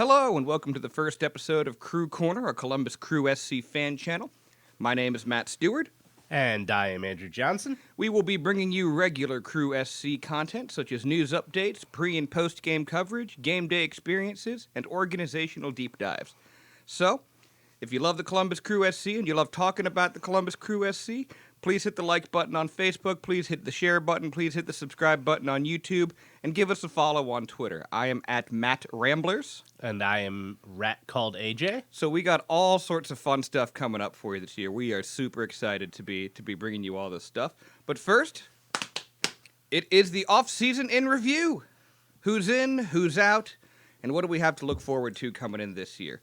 Hello, and welcome to the first episode of Crew Corner, a Columbus Crew SC fan channel. My name is Matt Stewart. And I am Andrew Johnson. We will be bringing you regular Crew SC content, such as news updates, pre- and post-game coverage, game day experiences, and organizational deep dives. So, if you love the Columbus Crew SC and you love talking about the Columbus Crew SC, please hit the like button on Facebook, please hit the share button, please hit the subscribe button on YouTube, and give us a follow on Twitter. I am at Matt Ramblers. And I am Rat Called AJ. So we got all sorts of fun stuff coming up for you this year. We are super excited to be bringing you all this stuff. But first, it is the off-season in review. Who's in, who's out, and what do we have to look forward to coming in this year?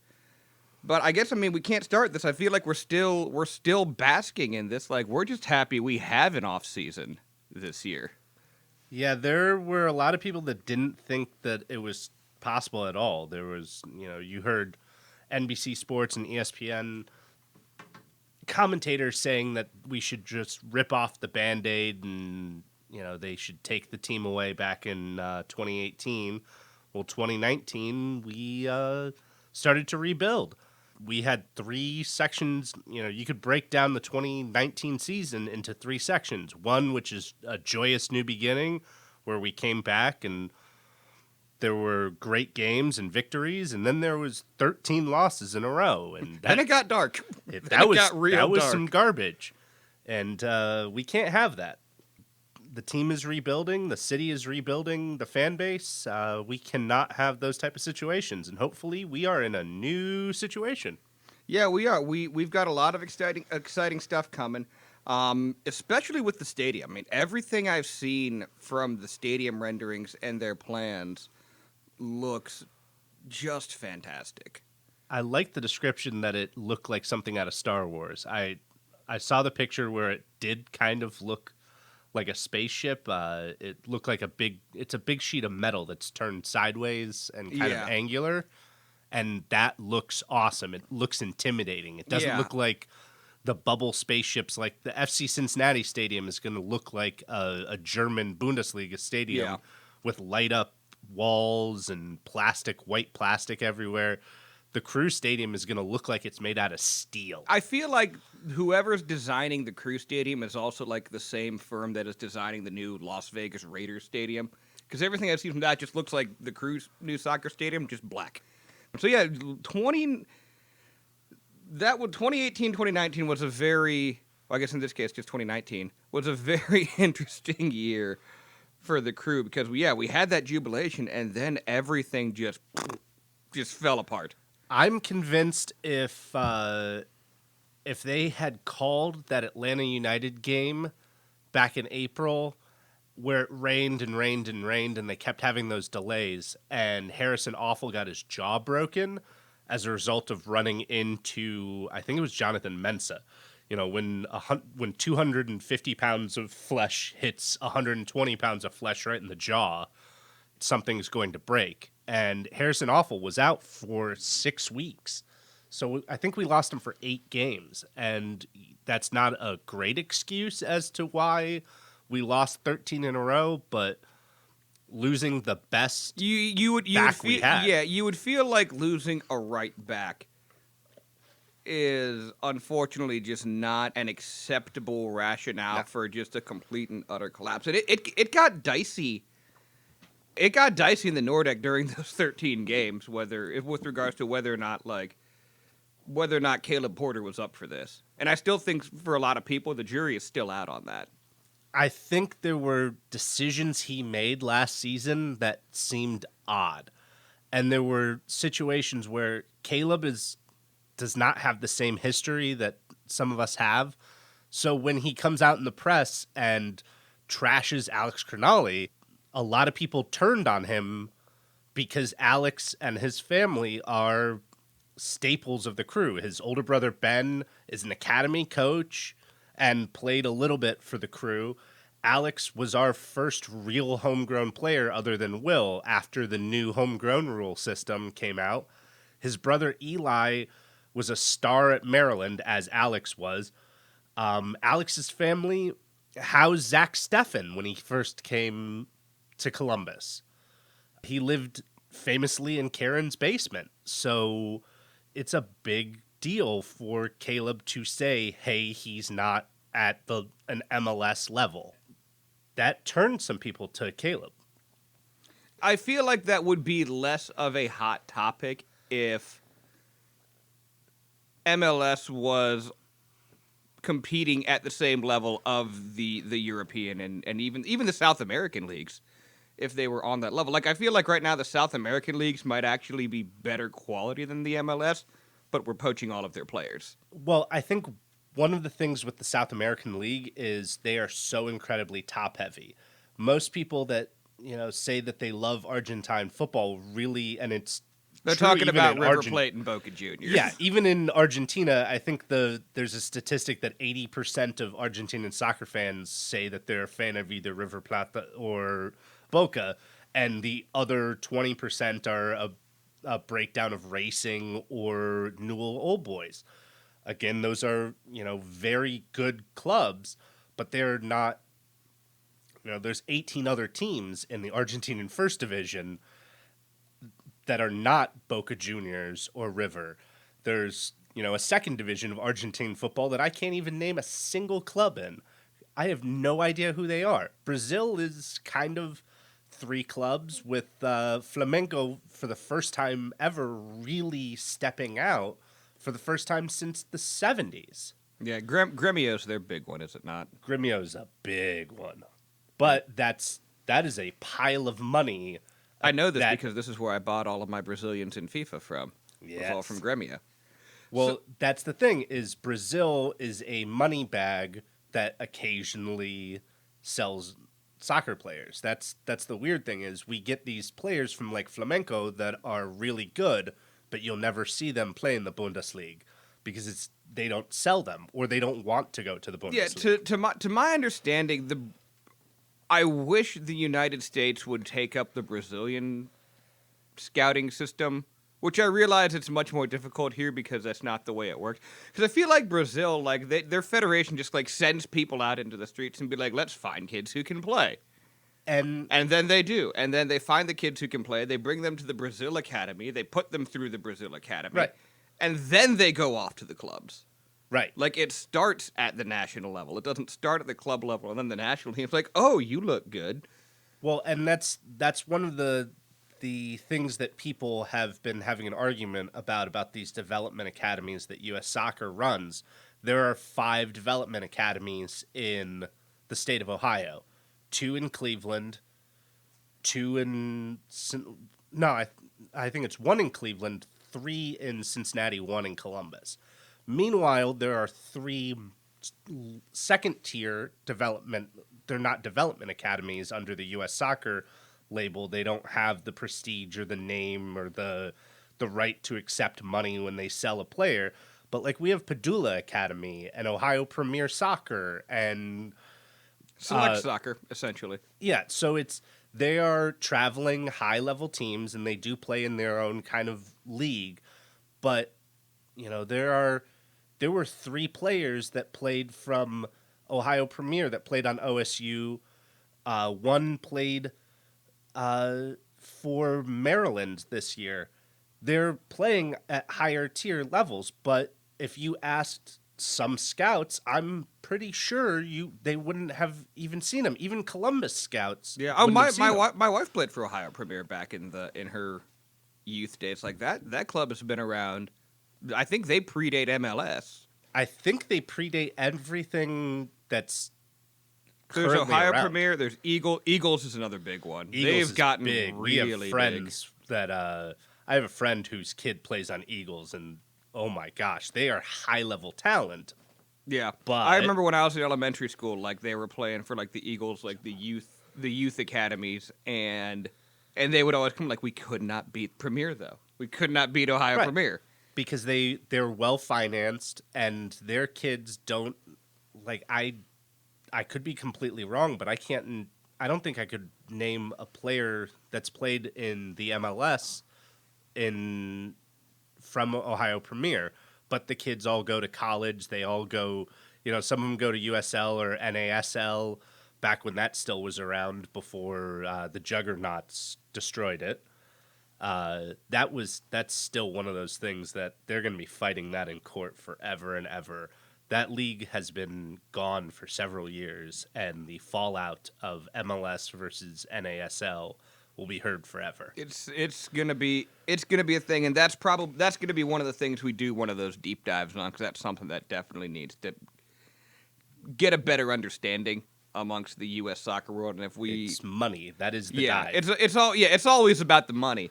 But I guess, we can't start this. I feel like we're still basking in this. Like, we're just happy we have an off-season this year. Yeah, there were a lot of people that didn't think that it was possible at all. There was, you heard NBC Sports and ESPN commentators saying that we should just rip off the Band-Aid and, they should take the team away back in 2018. Well, 2019, we started to rebuild. We had three sections. You could break down the 2019 season into three sections. One, which is a joyous new beginning, where we came back and there were great games and victories, and then there was 13 losses in a row, and Then it got dark. That was dark. some garbage, and we can't have that. The team is rebuilding, the city is rebuilding, the fan base. We cannot have those type of situations, and hopefully we are in a new situation. Yeah, we are. We've got a lot of exciting stuff coming, especially with the stadium. Everything I've seen from the stadium renderings and their plans looks just fantastic. I like the description that it looked like something out of Star Wars. I saw the picture where it did kind of look like a spaceship. It looked like it's a big sheet of metal that's turned sideways and kind of angular, and that looks awesome. It looks intimidating. It doesn't look like the bubble spaceships. Like the FC Cincinnati Stadium is going to look like a German Bundesliga stadium with light up walls and white plastic everywhere. The Crew Stadium is going to look like it's made out of steel. I feel like whoever's designing the Crew Stadium is also like the same firm that is designing the new Las Vegas Raiders Stadium, because everything I've seen from that just looks like the Crew's new soccer stadium, just black. So yeah, 2018, 2019 was a very, well, I guess in this case just 2019, was a very interesting year for the Crew, because we had that jubilation and then everything just fell apart. I'm convinced if they had called that Atlanta United game back in April, where it rained and rained and rained and they kept having those delays, and Harrison Awful got his jaw broken as a result of running into, I think it was Jonathan Mensah. When 250 pounds of flesh hits 120 pounds of flesh right in the jaw, something's going to break. And Harrison Awful was out for 6 weeks. So I think we lost him for 8 games. And that's not a great excuse as to why we lost 13 in a row, but losing the best back we had. Yeah, you would feel like losing a right back is unfortunately just not an acceptable rationale for just a complete and utter collapse. And it got dicey. It got dicey in the Nordic during those 13 games, with regards to whether or not Caleb Porter was up for this. And I still think for a lot of people, the jury is still out on that. I think there were decisions he made last season that seemed odd. And there were situations where Caleb does not have the same history that some of us have. So when he comes out in the press and trashes Alex Crognale, a lot of people turned on him because Alex and his family are staples of the Crew. His older brother, Ben, is an academy coach and played a little bit for the Crew. Alex was our first real homegrown player other than Will after the new homegrown rule system came out. His brother, Eli, was a star at Maryland, as Alex was. Alex's family housed Zach Steffen when he first came to Columbus. He lived famously in Karen's basement. So it's a big deal for Caleb to say, hey, he's not at an MLS level. That turned some people to Caleb. I feel like that would be less of a hot topic if MLS was competing at the same level of the European and even the South American leagues, if they were on that level. Like, I feel like right now the South American leagues might actually be better quality than the MLS, but we're poaching all of their players. Well, I think one of the things with the South American League is they are so incredibly top heavy. Most people that, say that they love Argentine football really, and it's They're true talking even about in River Plate and Boca Juniors. Yeah, even in Argentina, I think there's a statistic that 80% of Argentinian soccer fans say that they're a fan of either River Plate or Boca, and the other 20% are a breakdown of Racing or Newell Old Boys. Again, those are, very good clubs, but they're not, there's 18 other teams in the Argentinian First Division that are not Boca Juniors or River. There's, a second division of Argentine football that I can't even name a single club in. I have no idea who they are. Brazil is kind of 3 clubs with Flamengo for the first time ever really stepping out for the first time since the 70s. Yeah, Gremio's their big one, is it not? Gremio's a big one. But that is a pile of money. I know this because this is where I bought all of my Brazilians in FIFA from. Yes. It was all from Gremio. Well, that's the thing, is Brazil is a money bag that occasionally sells soccer players. That's the weird thing, is we get these players from like Flamengo that are really good, but you'll never see them play in the Bundesliga because they don't sell them or they don't want to go to the Bundesliga. Yeah, to my understanding, I wish the United States would take up the Brazilian scouting system, which I realize it's much more difficult here because that's not the way it works. Because I feel like Brazil, like their federation just like sends people out into the streets and be like, let's find kids who can play. And then they do. And then they find the kids who can play. They bring them to the Brazil Academy. They put them through the Brazil Academy. Right. And then they go off to the clubs. Right. Like, it starts at the national level. It doesn't start at the club level and then the national team's like, oh, you look good. Well, and that's one of the things that people have been having an argument about these development academies that U.S. Soccer runs. There are 5 development academies in the state of Ohio. 2 in Cleveland, 2 in... No, I think it's 1 in Cleveland, 3 in Cincinnati, 1 in Columbus. Meanwhile, there are 3 second-tier development... They're not development academies under the U.S. Soccer label. They don't have the prestige or the name or the right to accept money when they sell a player. But, like, we have Padula Academy and Ohio Premier Soccer and... Select soccer, essentially. Yeah, so they are traveling high-level teams, and they do play in their own kind of league. But, there were 3 players that played from Ohio Premier that played on OSU. 1 played for Maryland this year. They're playing at higher tier levels, but if you asked some scouts, I'm pretty sure they wouldn't have even seen him. Even Columbus scouts. Yeah. Oh, my wife played for Ohio Premier back in her youth days. Like that club has been around. I think they predate MLS. I think they predate everything that's. There's Ohio around. Premier. There's Eagles is another big one. They've gotten big. Really we have friends big. That I have a friend whose kid plays on Eagles, and oh my gosh, they are high level talent. Yeah, but I remember when I was in elementary school, like they were playing for like the Eagles, like the youth academies, and they would always come like, we could not beat Premier though. We could not beat Ohio Premier because they're well financed and their kids don't like. I could be completely wrong, but I don't think I could name a player that's played in the MLS from Ohio Premier. But the kids all go to college. They all go, some of them go to USL or NASL back when that still was around before the Juggernauts destroyed it. That's still one of those things that they're going to be fighting that in court forever and ever. That league has been gone for several years, and the fallout of MLS versus NASL will be heard forever. It's gonna be a thing, and that's gonna be one of the things we do one of those deep dives on, because that's something that definitely needs to get a better understanding amongst the U.S. soccer world. And if It's money. That is the dive. it's always about the money.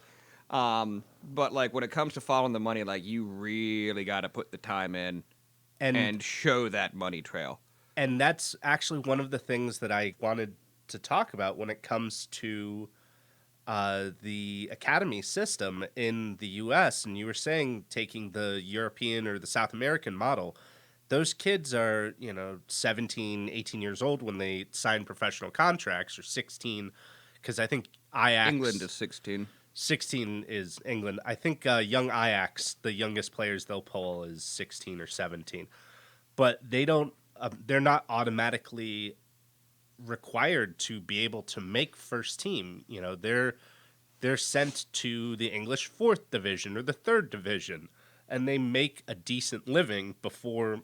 But like when it comes to following the money, like you really got to put the time in and show that money trail. And that's actually one of the things that I wanted to talk about when it comes to the academy system in the U.S. And you were saying taking the European or the South American model. Those kids are, 17, 18 years old when they sign professional contracts, or 16, because I think Ajax... England is 16. 16 is England. I think young Ajax, the youngest players they'll pull, is 16 or 17. But they're not automatically required to be able to make first team. They're sent to the English fourth division or the third division, and they make a decent living before,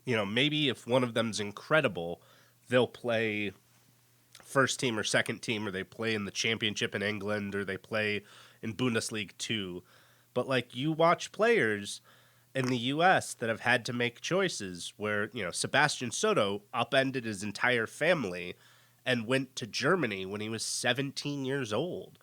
maybe if one of them's incredible, they'll play first team or second team, or they play in the championship in England, or they play in Bundesliga 2. But like you watch players in the U.S. that have had to make choices where, Sebastian Soto upended his entire family and went to Germany when he was 17 years old.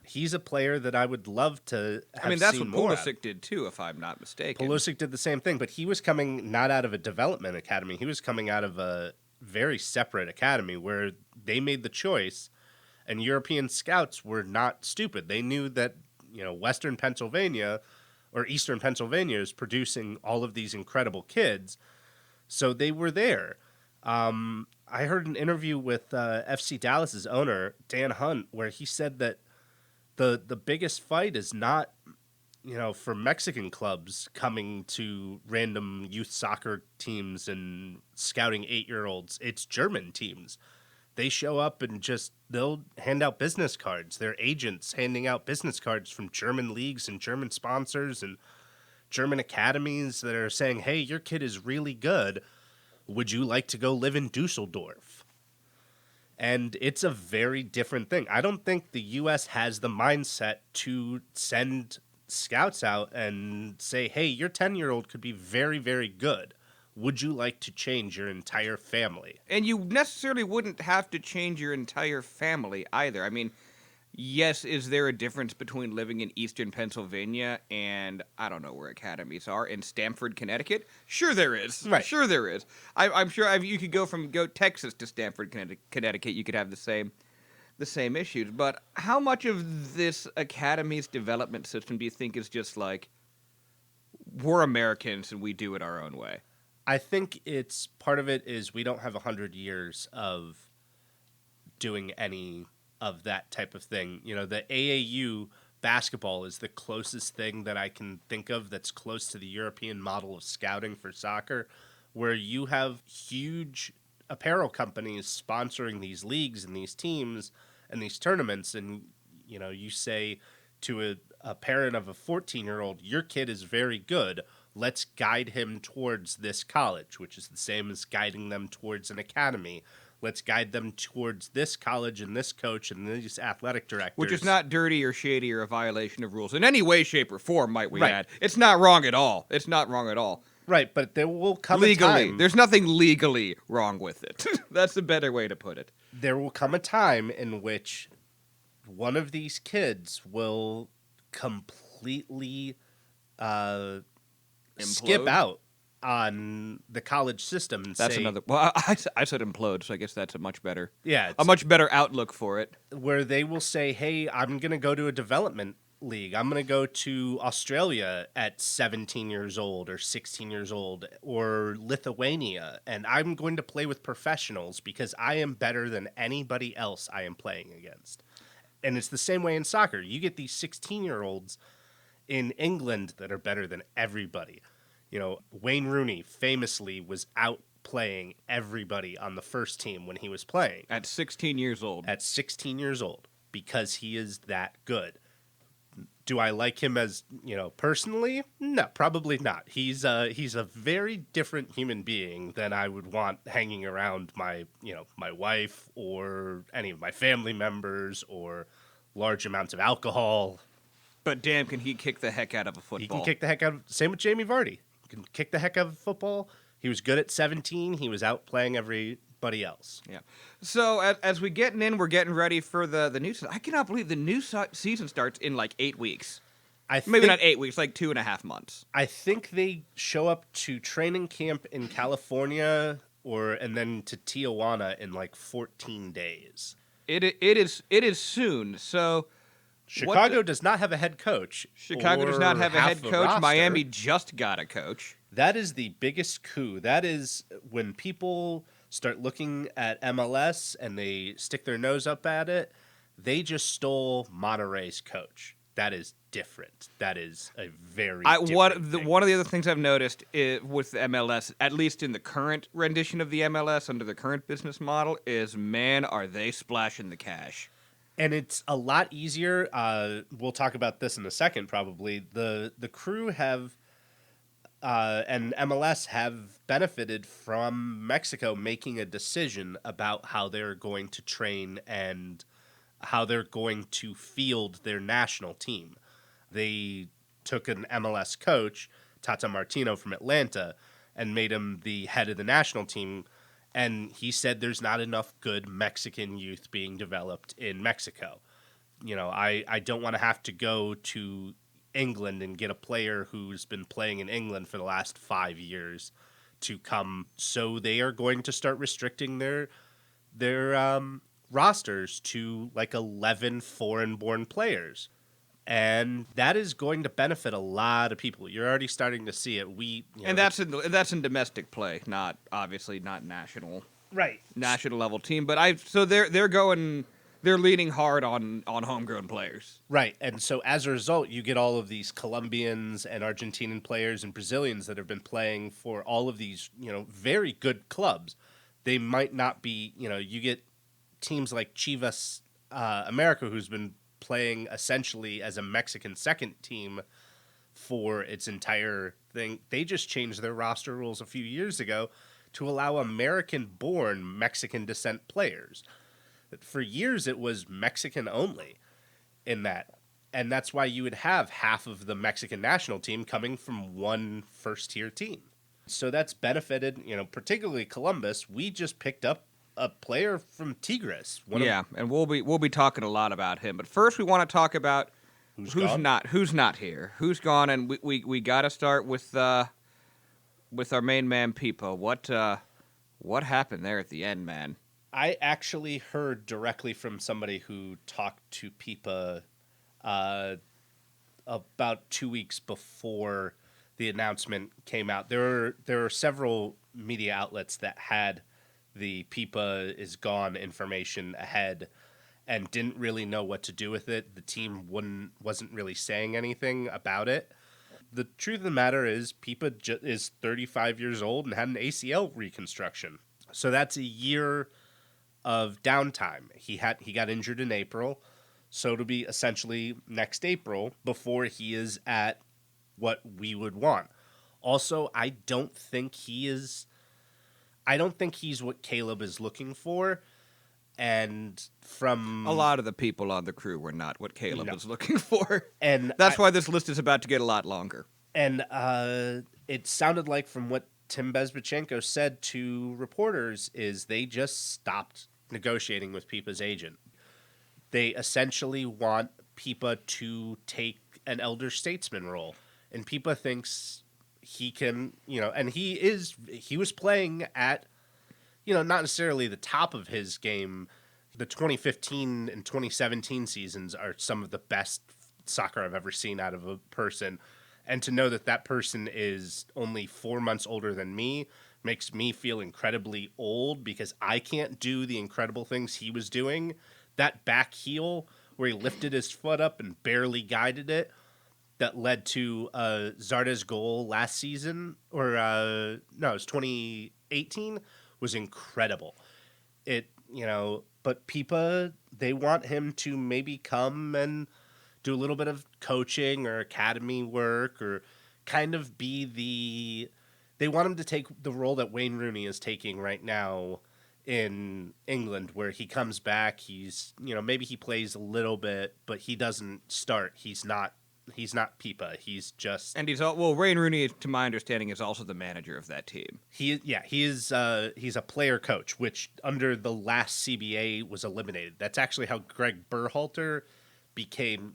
He's a player that I would love to have that's seen what more Pulisic of. did too, if I'm not mistaken. Pulisic did the same thing, but he was coming not out of a development academy. He was coming out of a very separate academy where they made the choice, and European scouts were not stupid. They knew that, Western Pennsylvania or Eastern Pennsylvania is producing all of these incredible kids. So they were there. I heard an interview with FC Dallas's owner, Dan Hunt, where he said that the biggest fight is not, for Mexican clubs coming to random youth soccer teams and scouting 8-year-olds. It's German teams. They show up and they'll hand out business cards. They're agents handing out business cards from German leagues and German sponsors and German academies that are saying, hey, your kid is really good. Would you like to go live in Dusseldorf? And it's a very different thing. I don't think the U.S. has the mindset to send scouts out and say, hey, your 10-year-old could be very, very good. Would you like to change your entire family? And you necessarily wouldn't have to change your entire family either. I mean, yes, is there a difference between living in Eastern Pennsylvania and, I don't know where academies are, in Stamford, Connecticut? Sure there is. Right. Sure there is. I'm sure you could go Texas to Stamford, Connecticut. You could have the same issues. But how much of this academy's development system do you think is just like, we're Americans and we do it our own way? I think it's part of it is we don't have 100 years of doing any of that type of thing. The AAU basketball is the closest thing that I can think of that's close to the European model of scouting for soccer, where you have huge apparel companies sponsoring these leagues and these teams and these tournaments. And, you say to a parent of a 14-year-old, your kid is very good. Let's guide him towards this college, which is the same as guiding them towards an academy. Let's guide them towards this college and this coach and these athletic directors. Which is not dirty or shady or a violation of rules in any way, shape, or form, might we Right. add. It's not wrong at all. It's not wrong at all. Right, but there will come Legally. a time. There's nothing legally wrong with it. That's a better way to put it. There will come a time in which one of these kids will completely skip Implode? out on the college system and That's say, another. Well, I said implode, so I guess that's a much better outlook for it. where they will say, hey, I'm going to go to a development league. I'm going to go to Australia at 17 years old or 16 years old or Lithuania, and I'm going to play with professionals because I am better than anybody else I am playing against. And it's the same way in soccer. You get these 16-year-olds in England that are better than everybody. Wayne Rooney famously was out playing everybody on the first team when he was playing. At 16 years old. At 16 years old, because he is that good. Do I like him as, personally? No, probably not. He's a very different human being than I would want hanging around my wife or any of my family members or large amounts of alcohol. But damn, can he kick the heck out of a He can football? kick the heck out of, same with Jamie Vardy. He can kick the heck out of football. He was good at 17. He was out playing everybody else. Yeah. So as we we're getting ready for the new season. I cannot believe the new season starts in like 8 weeks. Maybe not 8 weeks, like 2.5 months. I think they show up to training camp in California and then to Tijuana in like 14 days. It is soon. So Chicago does not have a head coach. Chicago does not have a head coach. Roster. Miami just got a coach. That is the biggest coup. That is when people start looking at MLS and they stick their nose up at it. They just stole Monterrey's coach. That is different. That is a very different thing. One of the other things I've noticed with the MLS, at least in the current rendition of the MLS under the current business model, is, man, are they splashing the cash. And it's a lot easier. We'll talk about this in a second, probably. The crew have and MLS have benefited from Mexico making a decision about how they're going to train and how they're going to field their national team. They took an MLS coach, Tata Martino from Atlanta, and made him the head of the national team. And he said there's not enough good Mexican youth being developed in Mexico. I don't want to have to go to England and get a player who's been playing in England for the last 5 years to come. So they are going to start restricting their rosters to like 11 foreign-born players. And that is going to benefit a lot of people. You're already starting to see it. That's in domestic play, not obviously not national level team. But they're leaning hard on homegrown players. Right. And so as a result, you get all of these Colombians and Argentinian players and Brazilians that have been playing for all of these, very good clubs. They might not be, you get teams like Chivas America, who's been playing essentially as a Mexican second team for its entire thing. They just changed their roster rules a few years ago to allow American-born Mexican descent players. For years, it was Mexican only in that. And that's why you would have half of the Mexican national team coming from one first-tier team. So that's benefited, particularly Columbus. We just picked up a player from Tigres. And we'll be talking a lot about him. But first, we want to talk about who's not here, who's gone, and we got to start with our main man Pipa. What happened there at the end, man? I actually heard directly from somebody who talked to Pipa about 2 weeks before the announcement came out. There are several media outlets that had the Pipa is gone information ahead and didn't really know what to do with it. The team wasn't really saying anything about it. The truth of the matter is Pipa is 35 years old and had an ACL reconstruction. So that's a year of downtime. He got injured in April, so it'll be essentially next April before he is at what we would want. Also, I don't think he's what Caleb is looking for. And from a lot of the people on the crew were not what Caleb was looking for. And that's why this list is about to get a lot longer. And it sounded like from what Tim Bezbatchenko said to reporters is they just stopped negotiating with Pipa's agent. They essentially want Pipa to take an elder statesman role. And Pipa thinks he can, and he was playing at, not necessarily the top of his game. The 2015 and 2017 seasons are some of the best soccer I've ever seen out of a person. And to know that person is only 4 months older than me makes me feel incredibly old because I can't do the incredible things he was doing. That back heel where he lifted his foot up and barely guided it that led to Zarda's goal last season, or it was 2018, was incredible. But Pipa, they want him to maybe come and do a little bit of coaching or academy work, or kind of be they want him to take the role that Wayne Rooney is taking right now in England, where he comes back, he's, maybe he plays a little bit, but he doesn't start. He's not Pipa. He's just, And Wayne Rooney, to my understanding, is also the manager of that team. he's a player coach, which under the last CBA was eliminated. That's actually how Greg Berhalter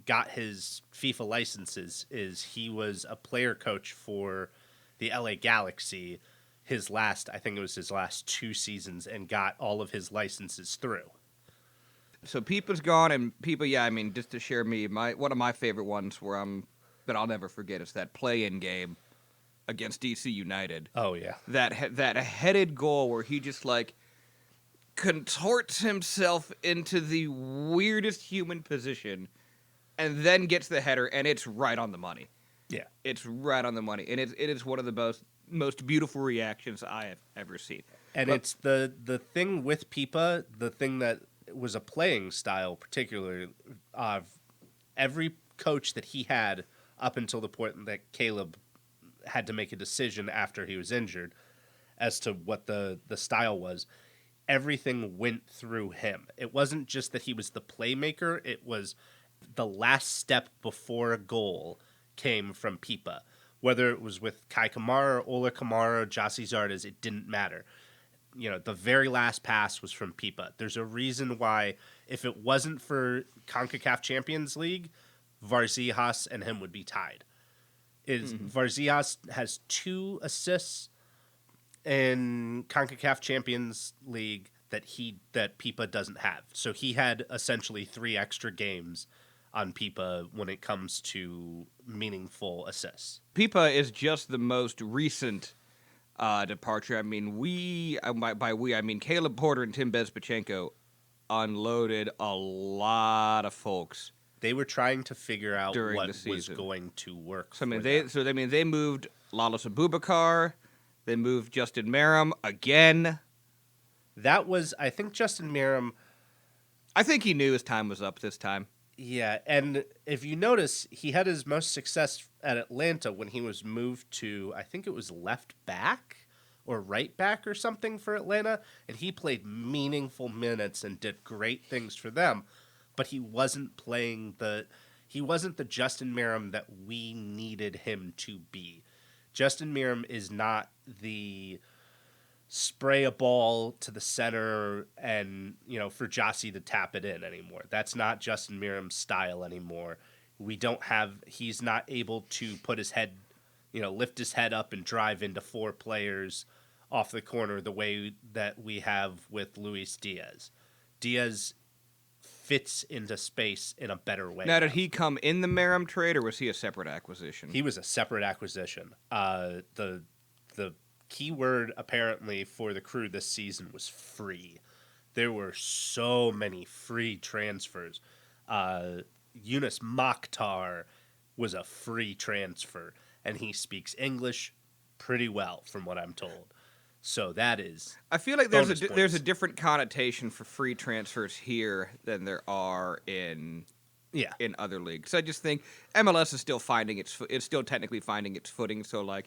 got his FIFA licenses. Is he was a player coach for the LA Galaxy. I think it was his last 2 seasons, and got all of his licenses through. So Pipa's gone, and Pipa, just to share one of my favorite ones that I'll never forget is that play-in game against DC United. Oh yeah, that headed goal where he just contorts himself into the weirdest human position, and then gets the header, and it's right on the money. Yeah, it's right on the money, and it is one of the most beautiful reactions I have ever seen. And it's the thing with Pipa, the thing that was a playing style, particularly every coach that he had up until the point that Caleb had to make a decision after he was injured as to what the style was. Everything went through him. It wasn't just that he was the playmaker, it was the last step before a goal came from Pipa. Whether it was with Kai Kamara, Ola Kamara, Jossie Zardes, it didn't matter. The very last pass was from Pipa. There's a reason why, if it wasn't for CONCACAF Champions League, Varzijas and him would be tied. Varzijas has 2 assists in CONCACAF Champions League that Pipa doesn't have. So he had essentially 3 extra games on Pipa when it comes to meaningful assists. Pipa is just the most recent departure. I mean, I mean Caleb Porter and Tim Bezpachenko unloaded a lot of folks. They were trying to figure out what was going to work. So they moved Lalas Abubakar, they moved Justin Merrim again. That was, I think, Justin Merrim. I think he knew his time was up this time. Yeah, and if you notice, he had his most success at Atlanta when he was moved to, I think it was left back or right back or something for Atlanta, and he played meaningful minutes and did great things for them, but he wasn't the Justin Merrim that we needed him to be. Justin Merrim is not the spray a ball to the center and, for Jossie to tap it in anymore. That's not Justin Merrim's style anymore. He's not able to put his head, lift his head up and drive into 4 players off the corner the way that we have with Luis Diaz. Diaz fits into space in a better way. Now, did he come in the Merrim trade, or was he a separate acquisition? He was a separate acquisition. The key word apparently for the Crew this season was free. There were so many free transfers. Yunus Mokhtar was a free transfer, and he speaks English pretty well, from what I'm told. So that is. I feel like there's a different connotation for free transfers here than there are in other leagues. I just think MLS is still technically finding its footing. So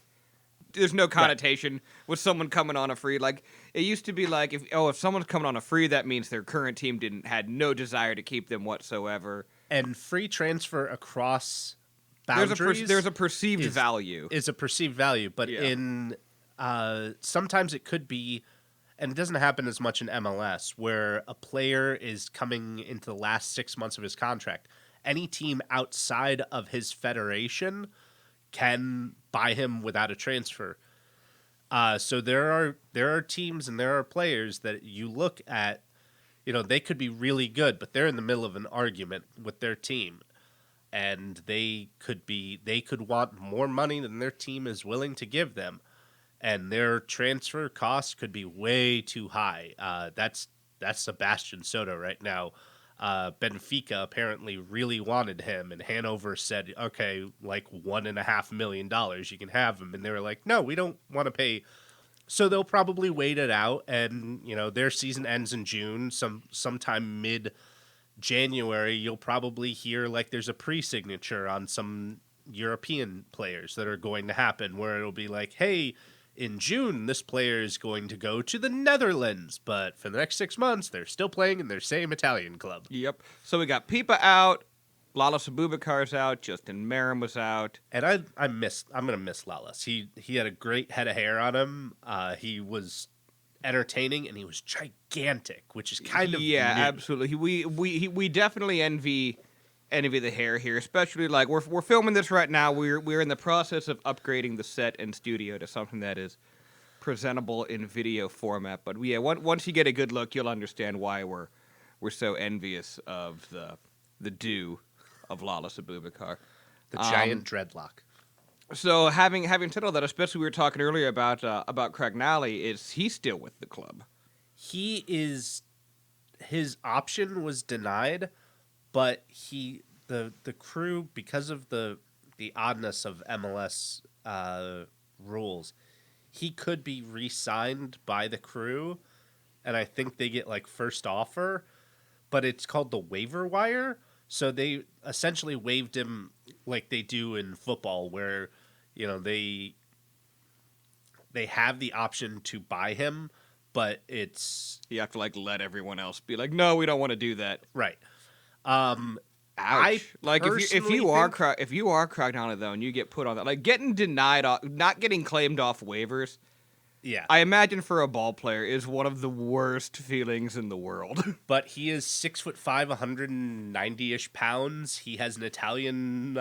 there's no connotation with someone coming on a free. Like, it used to be like, if someone's coming on a free, that means their current team had no desire to keep them whatsoever. And free transfer across boundaries, there's a perceived value. Is a perceived value, but in sometimes it could be, and it doesn't happen as much in MLS, where a player is coming into the last 6 months of his contract. Any team outside of his federation can buy him without a transfer. So there are teams and there are players that you look at, they could be really good, but they're in the middle of an argument with their team, and they could want more money than their team is willing to give them, and their transfer costs could be way too high. That's Sebastian Soto right now. Benfica apparently really wanted him, and Hanover said, okay, $1.5 million, you can have him. And they were like, no, we don't want to pay. So they'll probably wait it out, and their season ends in June, sometime January, you'll probably hear like there's a pre-signature on some European players that are going to happen, where it'll be like, hey, in June, this player is going to go to the Netherlands, but for the next 6 months, they're still playing in their same Italian club. Yep. So we got Pipa out, Lalas Abubakar's out, Justin Merrim was out. And I'm gonna miss Lalas. He had a great head of hair on him. He was entertaining and he was gigantic, which is kind of new. Absolutely. We definitely envy the hair here, especially like we're filming this right now. We're in the process of upgrading the set and studio to something that is presentable in video format. But yeah, once you get a good look, you'll understand why we're so envious of the do of Lalas Abubakar. The giant dreadlock. So having said all that, especially we were talking earlier about Cragnali, is he still with the club? He is. His option was denied, but the crew, because of the oddness of MLS rules, he could be re-signed by the crew, and I think they get like first offer, but it's called the waiver wire. So they essentially waived him like they do in football, where they have the option to buy him, but it's You have to like let everyone else be like, no, we don't want to do that. right. Ouch! Like if you are Cragnali though, and you get put on that, like getting denied, not getting claimed off waivers. Yeah, I imagine for a ball player is one of the worst feelings in the world. but he is 6'5", 190-ish pounds. He has an Italian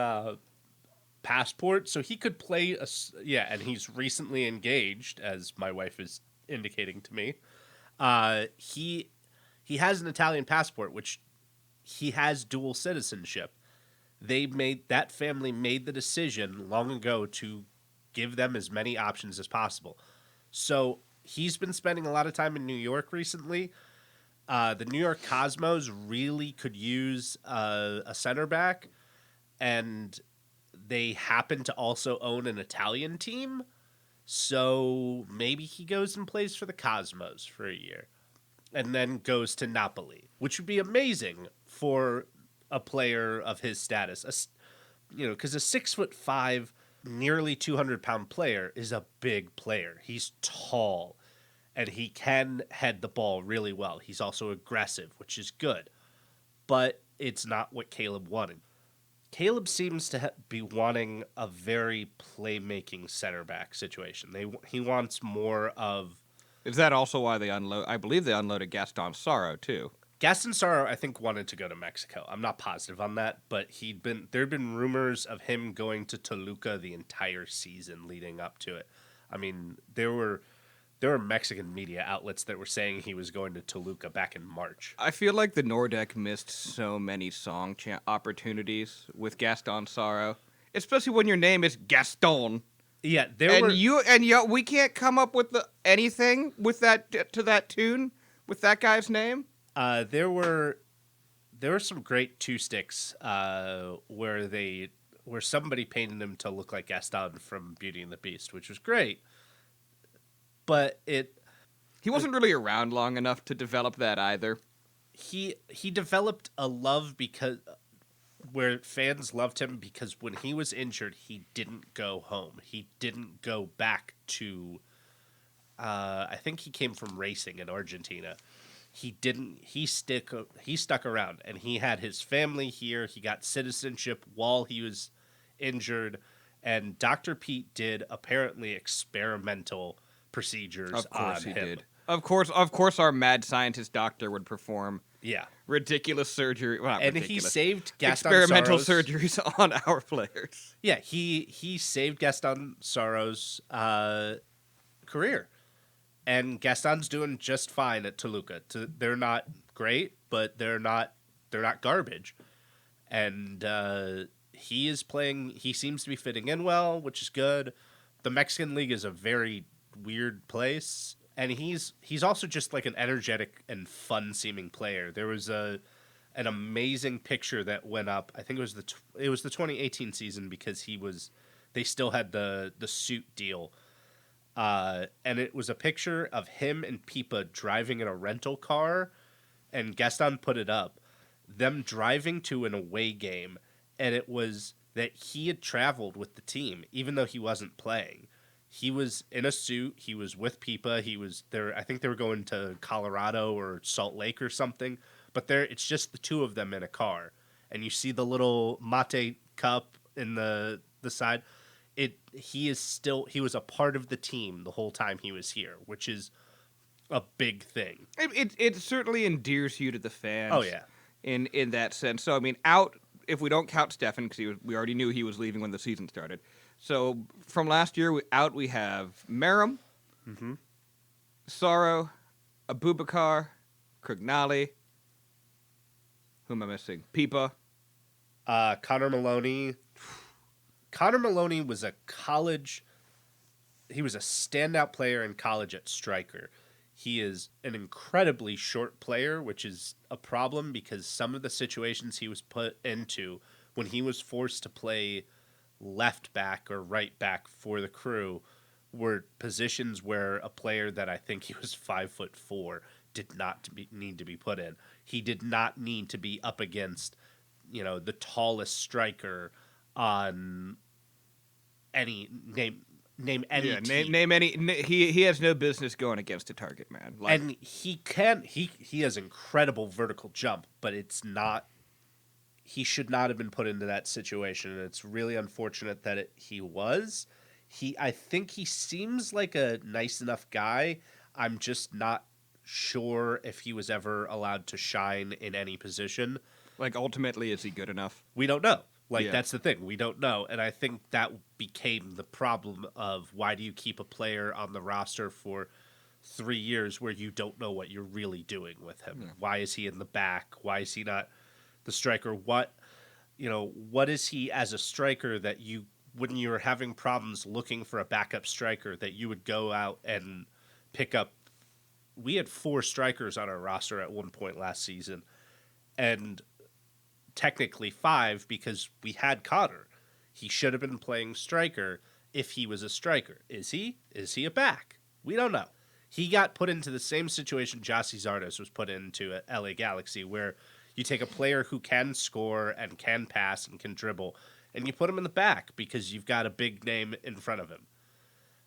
passport, so he could play and he's recently engaged, as my wife is indicating to me. He has an Italian passport, which he has dual citizenship. That family made the decision long ago to give them as many options as possible. So he's been spending a lot of time in New York recently. The New York Cosmos really could use a center back, and they happen to also own an Italian team. So maybe he goes and plays for the Cosmos for a year and then goes to Napoli, which would be amazing for a player of his status. Because a 6'5", nearly 200-pound player is a big player. He's tall, and he can head the ball really well. He's also aggressive, which is good. But it's not what Caleb wanted. Caleb seems to be wanting a very playmaking center back situation. He wants more of. Is that also why they unload? I believe they unloaded Gaston Saro too. Gaston Saro, I think, wanted to go to Mexico. I'm not positive on that, but there'd been rumors of him going to Toluca the entire season leading up to it. I mean, there were Mexican media outlets that were saying he was going to Toluca back in March. I feel like the Nordeck missed so many song opportunities with Gaston Saro, especially when your name is Gaston. Yeah, we can't come up with anything with that to that tune with that guy's name. There were some great two sticks where somebody painted him to look like Gaston from Beauty and the Beast, which was great. But he wasn't really around long enough to develop that either. He developed a love where fans loved him because when he was injured, he didn't go home. He didn't go back to. I think he came from racing in Argentina. He didn't. He stuck around, and he had his family here. He got citizenship while he was injured, and Dr. Pete did apparently experimental procedures of course on he him. Did. Of course, our mad scientist doctor would perform ridiculous surgery. Well, not and ridiculous. He saved Gaston experimental Saro's, surgeries on our players. Yeah, he saved Gaston Saro's career, and Gaston's doing just fine at Toluca. They're not great, but they're not garbage, and he is playing. He seems to be fitting in well, which is good. The Mexican League is a very weird place, and he's also just like an energetic and fun seeming player. There was an amazing picture that went up. I think it was the 2018 season because they still had the suit deal, and it was a picture of him and Pipa driving in a rental car, and Gaston put it up. them driving to an away game, and it was that he had traveled with the team, even though he wasn't playing. He was in a suit. He was with Pipa. He was there. I think they were going to Colorado or Salt Lake or something. But it's just the two of them in a car, and you see the little mate cup in the side. He was a part of the team the whole time he was here, which is a big thing. It certainly endears you to the fans. Oh yeah, in that sense. So I mean, if we don't count Stefan, because we already knew he was leaving when the season started. So from last year, we have Merrim, Sorrow, Abubakar, Krignali. Who am I missing? Pipa. Connor Maloney. Connor Maloney was he was a standout player in college at striker. He is an incredibly short player, which is a problem because some of the situations he was put into when he was forced to play left back or right back for the Crew were positions where a player that I think he was 5'4" did not need to be put in. He did not need to be up against, the tallest striker on any name any team. Name any. He has no business going against a target man. And he has incredible vertical jump, but it's not. He should not have been put into that situation, and it's really unfortunate that he was. I think he seems like a nice enough guy. I'm just not sure if he was ever allowed to shine in any position. Ultimately, is he good enough? We don't know. That's the thing. We don't know. And I think that became the problem of why do you keep a player on the roster for 3 years where you don't know what you're really doing with him? Yeah. Why is he in the back? Why is he not the striker? What is he as a striker that when you're having problems looking for a backup striker, that you would go out and pick up? We had 4 strikers on our roster at one point last season, and technically 5 because we had Connor. He should have been playing striker if he was a striker. Is he? Is he a back? We don't know. He got put into the same situation Jossie Zardes was put into at LA Galaxy, where you take a player who can score and can pass and can dribble, and you put him in the back because you've got a big name in front of him.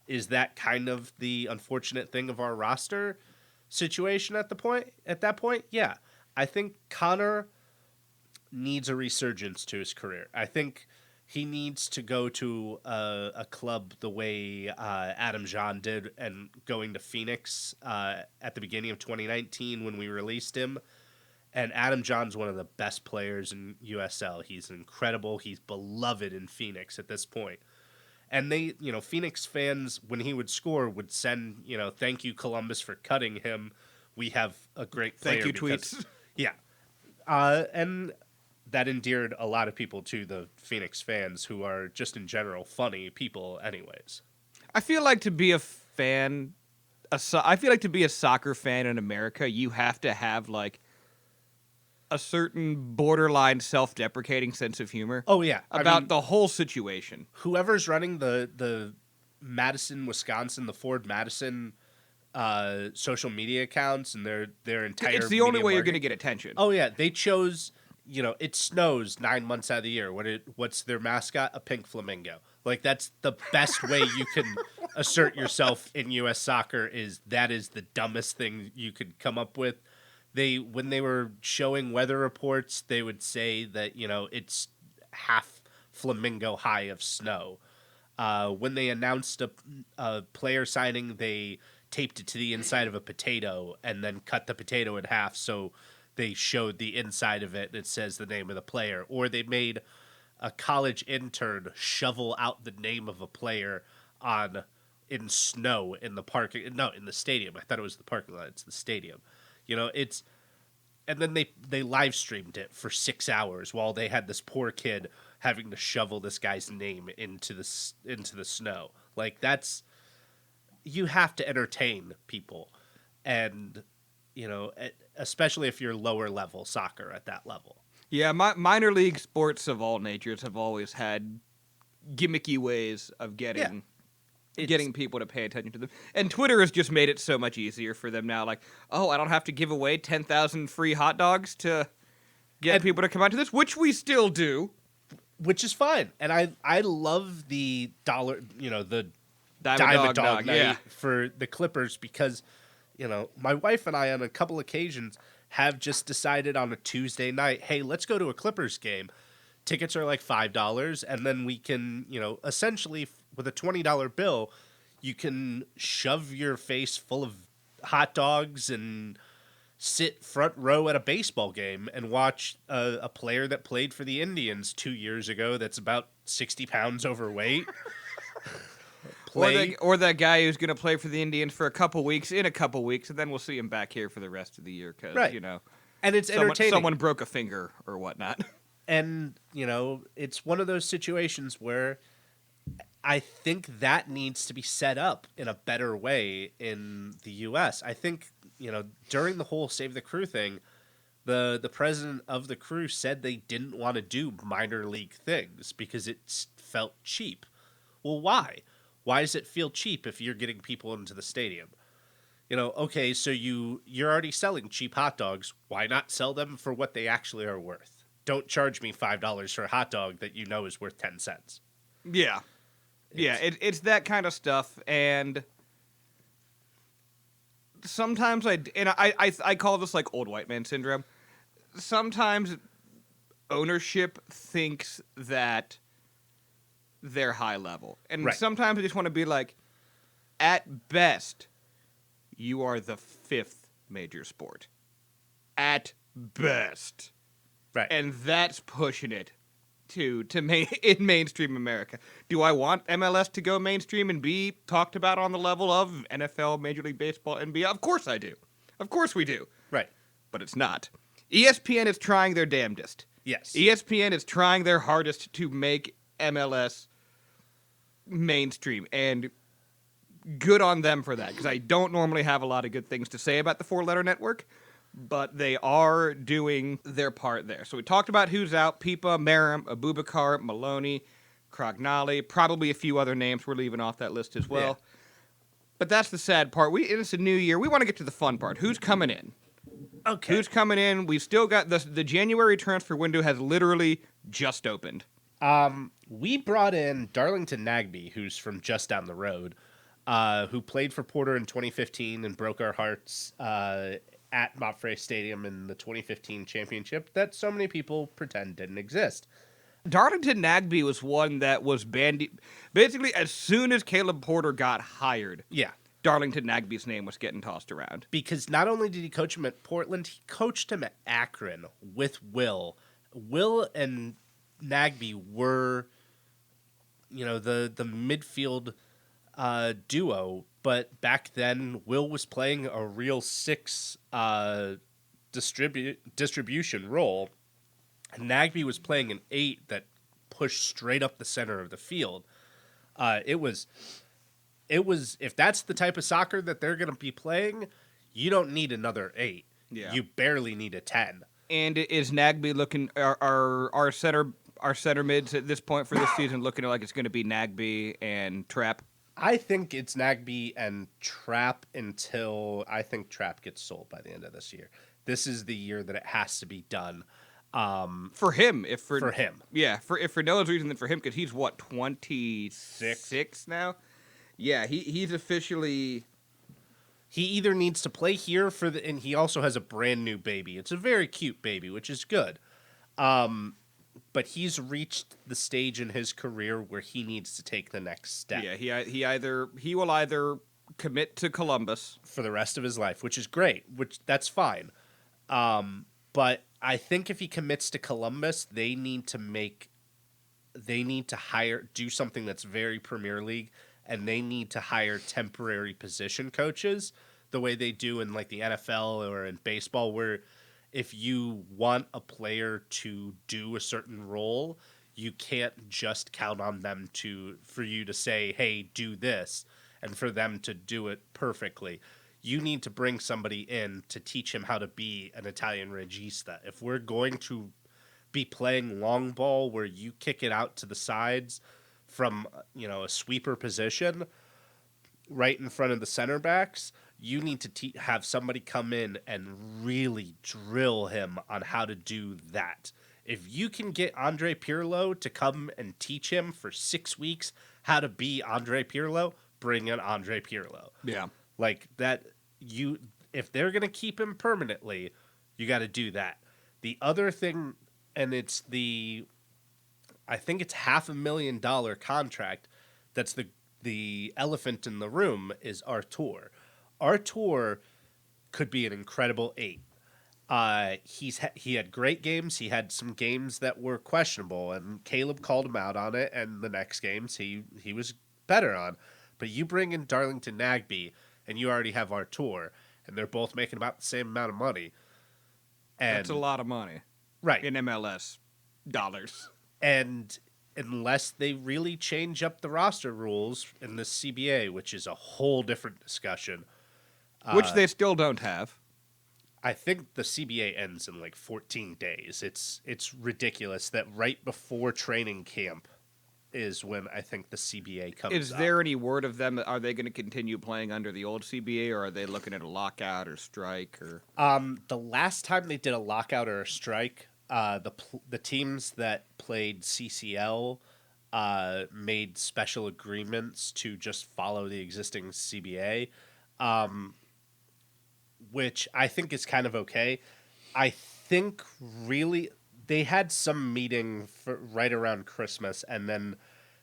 Is that kind of the unfortunate thing of our roster situation at that point? Yeah. I think Connor needs a resurgence to his career. I think he needs to go to a club the way Adam Jean did, and going to Phoenix at the beginning of 2019 when we released him. And Adam John's one of the best players in USL. He's incredible. He's beloved in Phoenix at this point. And Phoenix fans, when he would score, would send, thank you, Columbus, for cutting him. We have a great player. Thank you, tweets. Yeah. And that endeared a lot of people to the Phoenix fans, who are just in general funny people anyways. I feel like to be a fan, I feel like to be a soccer fan in America, you have to have a certain borderline self-deprecating sense of humor. Oh yeah, about the whole situation. Whoever's running the Madison, Wisconsin, the Ford Madison social media accounts and their entire. It's the only way you're going to get attention. Oh yeah, they chose. It snows 9 months out of the year. What's their mascot? A pink flamingo. That's the best way you can assert yourself in U.S. soccer. That is the dumbest thing you could come up with. When they were showing weather reports, they would say that, it's half flamingo high of snow. When they announced a player signing, they taped it to the inside of a potato and then cut the potato in half so they showed the inside of it and it says the name of the player. Or they made a college intern shovel out the name of a player in snow in the parking. No, in the stadium. I thought it was the parking lot. It's the stadium. And then they live streamed it for 6 hours while they had this poor kid having to shovel this guy's name into the snow. You have to entertain people, and especially if you're lower level soccer at that level. Yeah, minor league sports of all natures have always had gimmicky ways of getting people to pay attention to them. And Twitter has just made it so much easier for them now. I don't have to give away 10,000 free hot dogs to get people to come out to this, which we still do. Which is fine. And I love the dollar, the Diamond dog night yeah. for the Clippers because, my wife and I on a couple occasions have just decided on a Tuesday night, hey, let's go to a Clippers game. Tickets are like $5, and then we can, essentially with a $20 bill, you can shove your face full of hot dogs and sit front row at a baseball game and watch a player that played for the Indians 2 years ago that's about 60 pounds overweight. Or that guy who's going to play for the Indians for a couple weeks, and then we'll see him back here for the rest of the year because, and it's entertaining. Someone broke a finger or whatnot. And, it's one of those situations where I think that needs to be set up in a better way in the U.S. I think, during the whole Save the Crew thing, the president of the Crew said they didn't want to do minor league things because it felt cheap. Well, why? Why does it feel cheap if you're getting people into the stadium? Okay, so you're already selling cheap hot dogs. Why not sell them for what they actually are worth? Don't charge me $5 for a hot dog that is worth 10 cents. Yeah. It's that kind of stuff, and sometimes I call this like old white man syndrome. Sometimes ownership thinks that they're high level, and sometimes I just want to be like, at best, you are the 5th major sport. At best. Right. And that's pushing it in mainstream America. Do I want MLS to go mainstream and be talked about on the level of NFL, Major League Baseball, NBA? Of course I do. Of course we do. Right. But it's not. ESPN is trying their damnedest. Yes. ESPN is trying their hardest to make MLS mainstream, and good on them for that, because I don't normally have a lot of good things to say about the four-letter network, but they are doing their part there. So we talked about who's out: Pipa, Merrim, Abubakar, Maloney, Crognali, probably a few other names we're leaving off that list as well. Yeah. But that's the sad part. It's a new year. We want to get to the fun part. Who's coming in? Okay. Who's coming in? We've still got the January transfer window has literally just opened. We brought in Darlington Nagbe, who's from just down the road, who played for Porter in 2015 and broke our hearts at Montfray Stadium in the 2015 championship that so many people pretend didn't exist. Darlington Nagbe was one that was bandied. Basically, as soon as Caleb Porter got hired, Darlington Nagbe's name was getting tossed around. Because not only did he coach him at Portland, he coached him at Akron with Will. Will and Nagbe were, the midfield duo, but back then Will was playing a real 6 distribution role, and Nagbe was playing an 8 that pushed straight up the center of the field. It was if that's the type of soccer that they're going to be playing, you don't need another 8. Yeah. You barely need a 10. And is Nagbe looking our center mids at this point for this season looking like it's going to be Nagbe and Trapp? I think it's Nagbe and Trapp until I think Trapp gets sold by the end of this year. This is the year that it has to be done. For him, for him, yeah. If for no other reason than for him, because he's 26 now. Yeah, he's officially. He either needs to play here and he also has a brand new baby. It's a very cute baby, which is good. But he's reached the stage in his career where he needs to take the next step. Yeah, he will either commit to Columbus for the rest of his life, which is great. That's fine. But I think if he commits to Columbus, they need to do something that's very Premier League, and they need to hire temporary position coaches the way they do in like the NFL or in baseball, where if you want a player to do a certain role, you can't just count on them for you to say, hey, do this, and for them to do it perfectly. You need to bring somebody in to teach him how to be an Italian regista. If we're going to be playing long ball where you kick it out to the sides from, a sweeper position, right in front of the center backs, you need to have somebody come in and really drill him on how to do that. If you can get Andre Pirlo to come and teach him for 6 weeks how to be Andre Pirlo, bring in Andre Pirlo. Yeah. Like that, if they're going to keep him permanently, you got to do that. The other thing, and I think it's $500,000 contract. That's the elephant in the room is Artur. Artur could be an incredible 8. He had great games. He had some games that were questionable, and Caleb called him out on it. And the next games he was better on. But you bring in Darlington Nagbe, and you already have Artur, and they're both making about the same amount of money. And That's a lot of money. Right. In MLS dollars. And unless they really change up the roster rules in the CBA, which is a whole different discussion. Which they still don't have. I think the CBA ends in like 14 days. It's ridiculous that right before training camp is when I think the CBA comes Is up. there any word of them? Are they going to continue playing under the old CBA, or are they looking at a lockout or strike? Or The last time they did a lockout or a strike, the teams that played CCL made special agreements to just follow the existing CBA, which I think is kind of okay. I think really they had some meeting right around Christmas, and then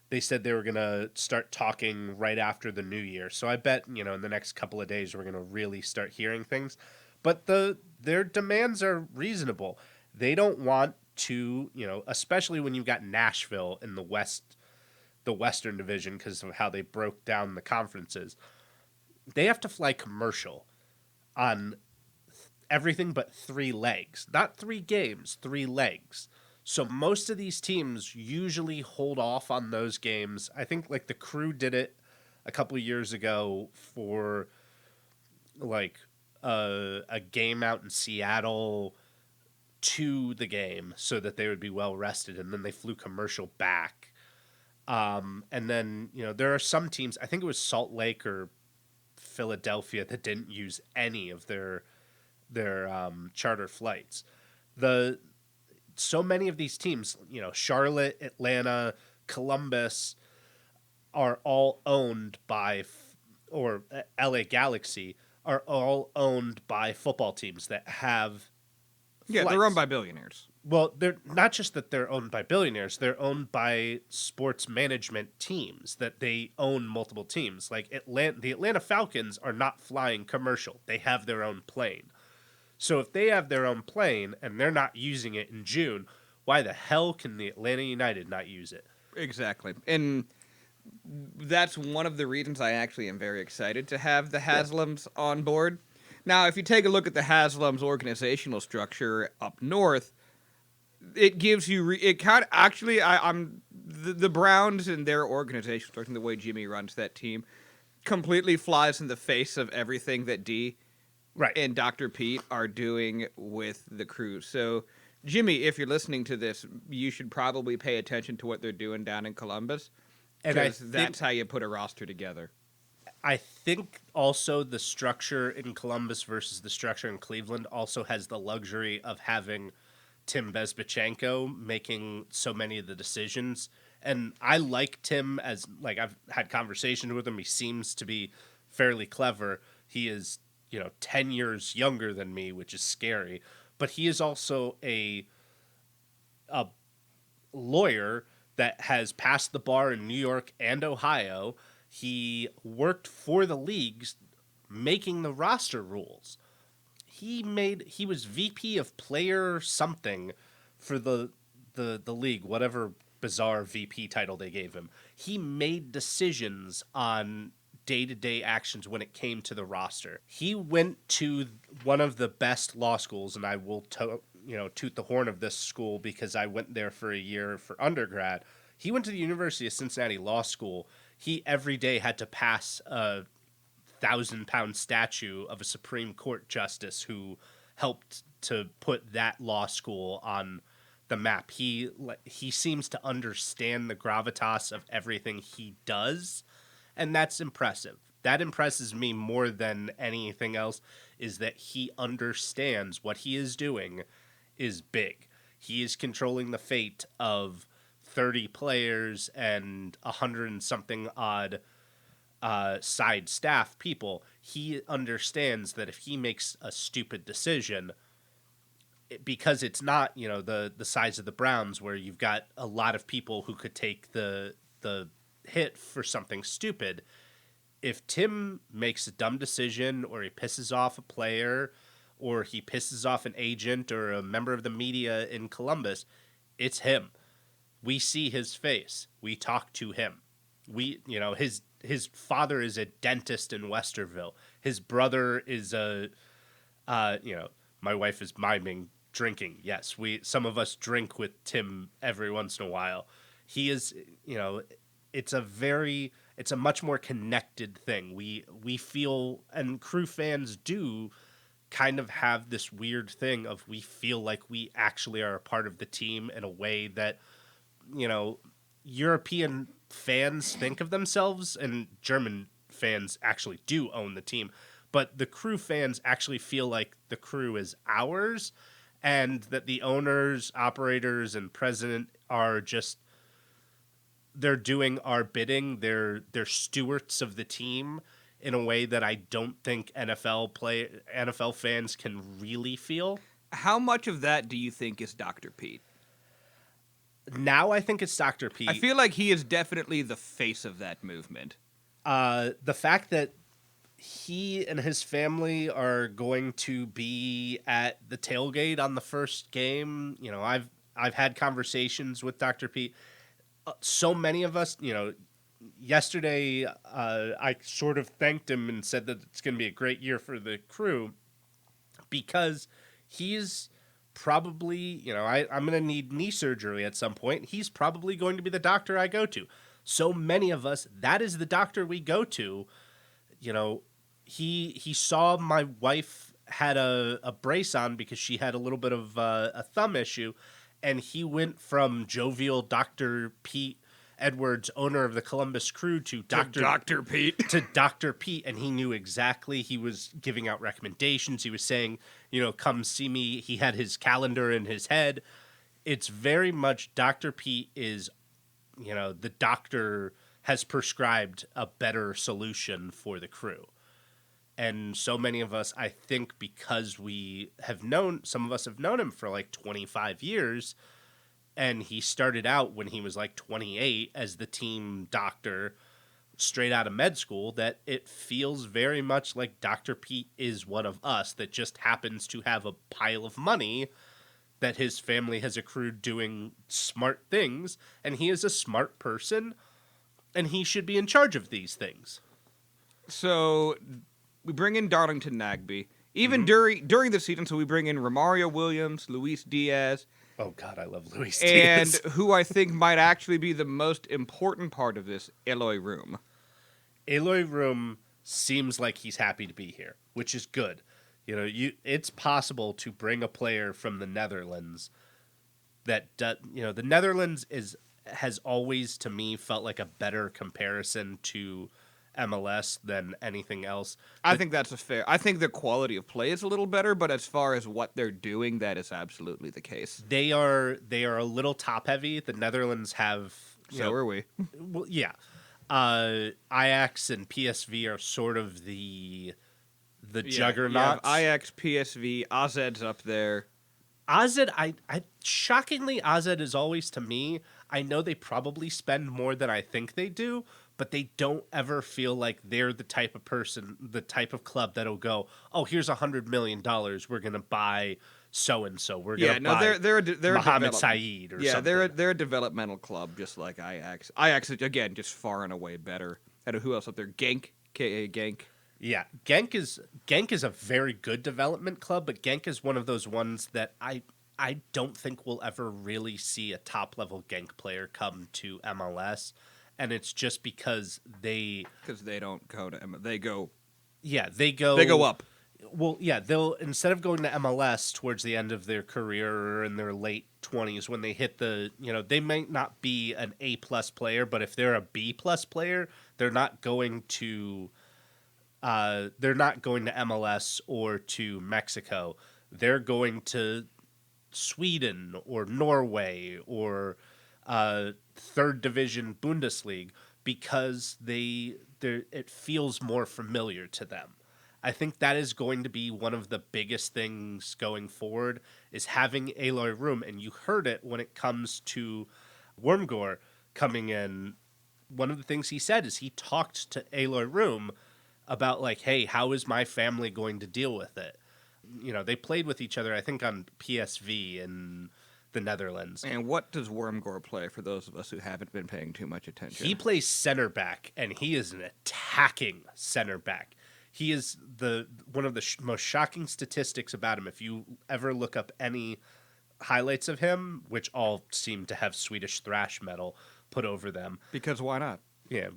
they said they were going to start talking right after the new year. So I bet, in the next couple of days, we're going to really start hearing things. But their demands are reasonable. They don't want to, especially when you've got Nashville in the Western Division because of how they broke down the conferences. They have to fly commercial on everything but 3 legs. Not 3 games, 3 legs. So most of these teams usually hold off on those games. I think like the Crew did it a couple of years ago for like a game out in Seattle to the game so that they would be well rested, and then they flew commercial back. And then, there are some teams, I think it was Salt Lake or Philadelphia, that didn't use any of their charter flights. So many of these teams, Charlotte, Atlanta, Columbus, are all owned by, or LA Galaxy, are all owned by football teams that have yeah, flights. they're owned by billionaires. Well, they're not just that they're owned by billionaires, they're owned by sports management teams that they own multiple teams. Like the Atlanta Falcons are not flying commercial. They have their own plane. So if they have their own plane and they're not using it in June, why the hell can the Atlanta United not use it? Exactly. And that's one of the reasons I actually am very excited to have the Haslams on board. Now, if you take a look at the Haslams organizational structure up north, it gives you it kind of actually I'm the Browns and their organizational structure, the way Jimmy runs that team, completely flies in the face of everything that D Right. and Dr. Pete are doing with the Crew. So, Jimmy, if you're listening to this, you should probably pay attention to what they're doing down in Columbus, because that's how you put a roster together. I think also the structure in Columbus versus the structure in Cleveland also has the luxury of having Tim Bezbachenko making so many of the decisions. And I like Tim as, like, I've had conversations with him. He seems to be fairly clever. He is, 10 years younger than me, which is scary. But he is also a lawyer that has passed the bar in New York and Ohio. He worked for the leagues making the roster rules. He was VP of player something for the league, whatever bizarre VP title they gave him. He made decisions on day-to-day actions when it came to the roster. He went to one of the best law schools, and I will toot the horn of this school because I went there for a year for undergrad. He went to the University of Cincinnati Law School. He every day had to pass a 1,000-pound statue of a Supreme Court justice who helped to put that law school on the map. He seems to understand the gravitas of everything he does, and that's impressive. that impresses me more than anything else, is that he understands what he is doing is big. He is controlling the fate of 30 players and 100 and something odd side staff people. He understands that if he makes a stupid decision, because it's not, the size of the Browns where you've got a lot of people who could take the hit for something stupid. If Tim makes a dumb decision, or he pisses off a player, or he pisses off an agent or a member of the media in Columbus, it's him. We see his face. We talk to him. His father is a dentist in Westerville. His brother is my wife is miming drinking. Yes, some of us drink with Tim every once in a while. He is, it's a much more connected thing. We feel, and Crew fans do kind of have this weird thing of, we feel like we actually are a part of the team in a way that, European fans think of themselves, and German fans actually do own the team, but the Crew fans actually feel like the Crew is ours, and that the owners, operators, and president are just, they're doing our bidding. They're stewards of the team in a way that I don't think NFL fans can really feel. How much of that do you think is Dr. Pete? Now I think it's Dr. Pete. I feel like he is definitely the face of that movement. The fact that he and his family are going to be at the tailgate on the first game, I've had conversations with Dr. Pete. So many of us, yesterday I sort of thanked him and said that it's going to be a great year for the Crew, because he's probably, I'm going to need knee surgery at some point. He's probably going to be the doctor I go to. So many of us, that is the doctor we go to. He saw my wife had a brace on because she had a little bit of a thumb issue, and he went from jovial Dr. Pete Edwards, owner of the Columbus Crew, to Dr. Pete. To Dr. Pete, and he knew exactly. He was giving out recommendations. He was saying, come see me. He had his calendar in his head. It's very much Dr. Pete is, the doctor has prescribed a better solution for the Crew. And so many of us, I think, because some of us have known him for like 25 years, and he started out when he was like 28 as the team doctor straight out of med school, that it feels very much like Dr. Pete is one of us that just happens to have a pile of money that his family has accrued doing smart things, and he is a smart person, and he should be in charge of these things. So we bring in Darlington Nagbe. Even during the season, so we bring in Romario Williams, Luis Diaz. Oh, God, I love Luis Diaz. And who I think might actually be the most important part of this, Eloy Room. Eloy Room seems like he's happy to be here, which is good. It's possible to bring a player from the Netherlands that, the Netherlands has always, to me, felt like a better comparison to MLS than anything else. I think that's I think the quality of play is a little better, but as far as what they're doing, that is absolutely the case. They are a little top heavy. The Netherlands have, are we. Well, yeah. Ajax and PSV are sort of the juggernaut. Ajax, PSV, AZ's up there. AZ, I shockingly, AZ is always, to me, I know they probably spend more than I think they do, but they don't ever feel like they're the type of person, the type of club that'll go, oh, here's $100 million. We're going to buy so-and-so. We're going to buy they're Mohamed Saeed or something. They're a developmental club, just like Ajax. Ajax, again, just far and away better. And who else up there? Genk, K.A. Genk. Yeah, Genk is a very good development club, but Genk is one of those ones that I don't think we'll ever really see a top-level Genk player come to MLS. And it's just because they don't go to they go up. Well, yeah, they'll, instead of going to MLS towards the end of their career or in their late 20s, when they hit they might not be an A+ player, but if they're a B+ player, they're not going to they're not going to MLS or to Mexico. They're going to Sweden or Norway or third division Bundesliga because it feels more familiar to them. I think that is going to be one of the biggest things going forward is having Aloy Room, and you heard it when it comes to Wormgore coming in. One of the things he said is he talked to Aloy Room about like, hey, how is my family going to deal with it? You know, they played with each other, I think, on PSV in the Netherlands. And what does Wormgore play for those of us who haven't been paying too much attention? He plays center back, and he is an attacking center back. He is one of the most shocking statistics about him. If you ever look up any highlights of him, which all seem to have Swedish thrash metal put over them. Because why not? Yeah,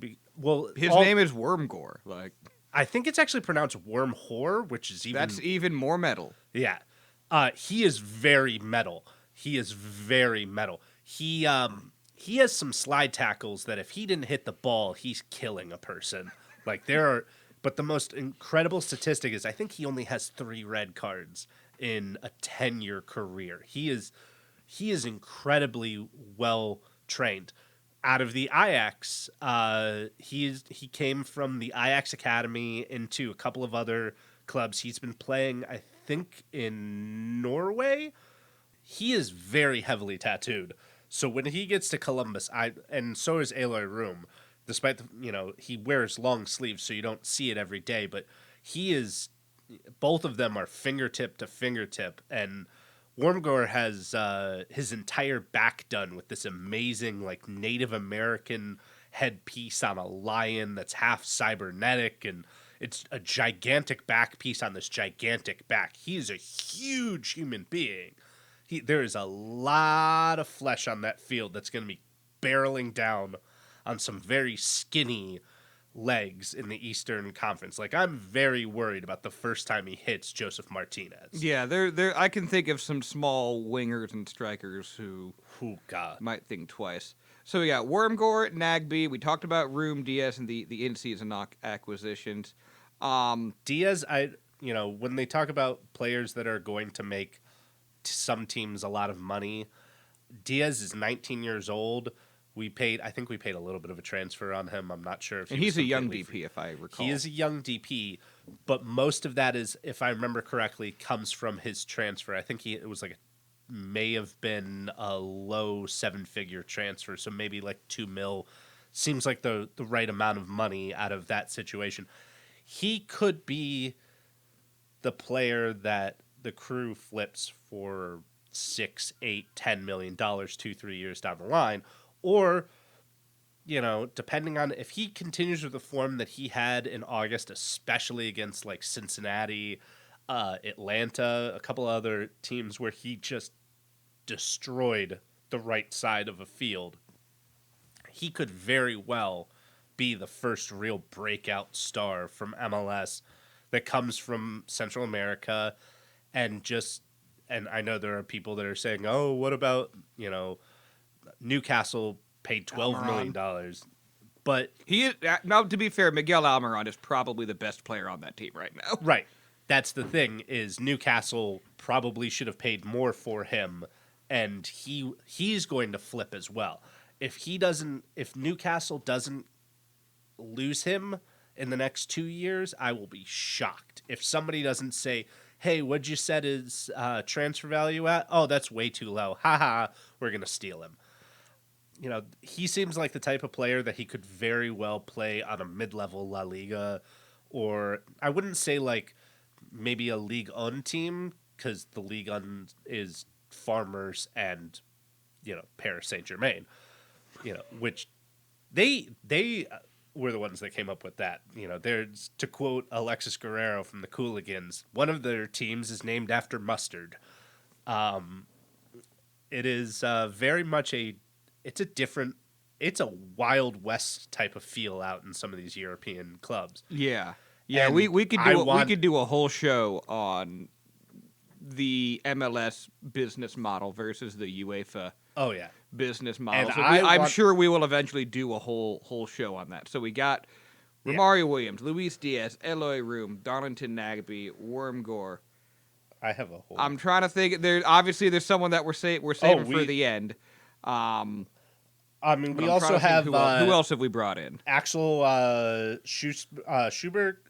his name is Wormgore. Like, I think it's actually pronounced Wormhor, which is that's even more metal. Yeah. He is very metal. He has some slide tackles that if he didn't hit the ball, he's killing a person. Like but the most incredible statistic is I think he only has 3 red cards in a 10-year career. He is incredibly well trained. Out of the Ajax, he came from the Ajax Academy into a couple of other clubs. He's been playing, I think, in Norway. He is very heavily tattooed. So when he gets to Columbus, and so is Aloy Room, despite he wears long sleeves, so you don't see it every day. But both of them are fingertip to fingertip, and Wormgore has his entire back done with this amazing like Native American headpiece on a lion that's half cybernetic, and it's a gigantic back piece on this gigantic back. He is a huge human being. There is a lot of flesh on that field that's going to be barreling down on some very skinny legs in the Eastern Conference. Like, I'm very worried about the first time he hits Joseph Martinez. Yeah, there. I can think of some small wingers and strikers who might think twice. So we got Wormgore, Nagby. We talked about Room, Diaz, and the in-season acquisitions. Diaz, when they talk about players that are going to make some teams a lot of money, Diaz is 19 years old. I think we paid a little bit of a transfer on him. I'm not sure if he's a young DP, if I recall. He is a young DP, but most of that is, if I remember correctly, comes from his transfer. I think it was may have been a low 7-figure transfer, so maybe like $2 million seems like the right amount of money out of that situation. He could be the player that the Crew flips for $6, $8, $10 million 2-3 years down the line. Or, depending on if he continues with the form that he had in August, especially against like Cincinnati, Atlanta, a couple other teams where he just destroyed the right side of a field, he could very well be the first real breakout star from MLS that comes from Central America. And I know there are people that are saying, oh, what about, Newcastle paid $12 million. But he is, now, to be fair, Miguel Almiron is probably the best player on that team right now. Right. That's the thing, is Newcastle probably should have paid more for him, and he's going to flip as well. If Newcastle doesn't lose him in the next 2 years, I will be shocked. If somebody doesn't say, hey, what'd you set his transfer value at? Oh, that's way too low. Haha, we're going to steal him. He seems like the type of player that he could very well play on a mid-level La Liga, or I wouldn't say like maybe a Ligue 1 team, because the Ligue 1 is Farmers and, Paris Saint-Germain, which they were the ones that came up with that. There's, to quote Alexis Guerrero from the Cooligans, one of their teams is named after mustard. It is very much it's a Wild West type of feel out in some of these European clubs. Yeah. We could do a whole show on the MLS business model versus the UEFA. Oh yeah, business model. So I'm sure we will eventually do a whole show on that. So we got Yeah. Romario Williams, Luis Diaz, Eloy Room, Darlington Nagby, Wormgore. I have a whole. I'm trying to think. There's someone that we're saving for the end. I mean, But we I'm trying also to think have who else have we brought in? Axel Schubert,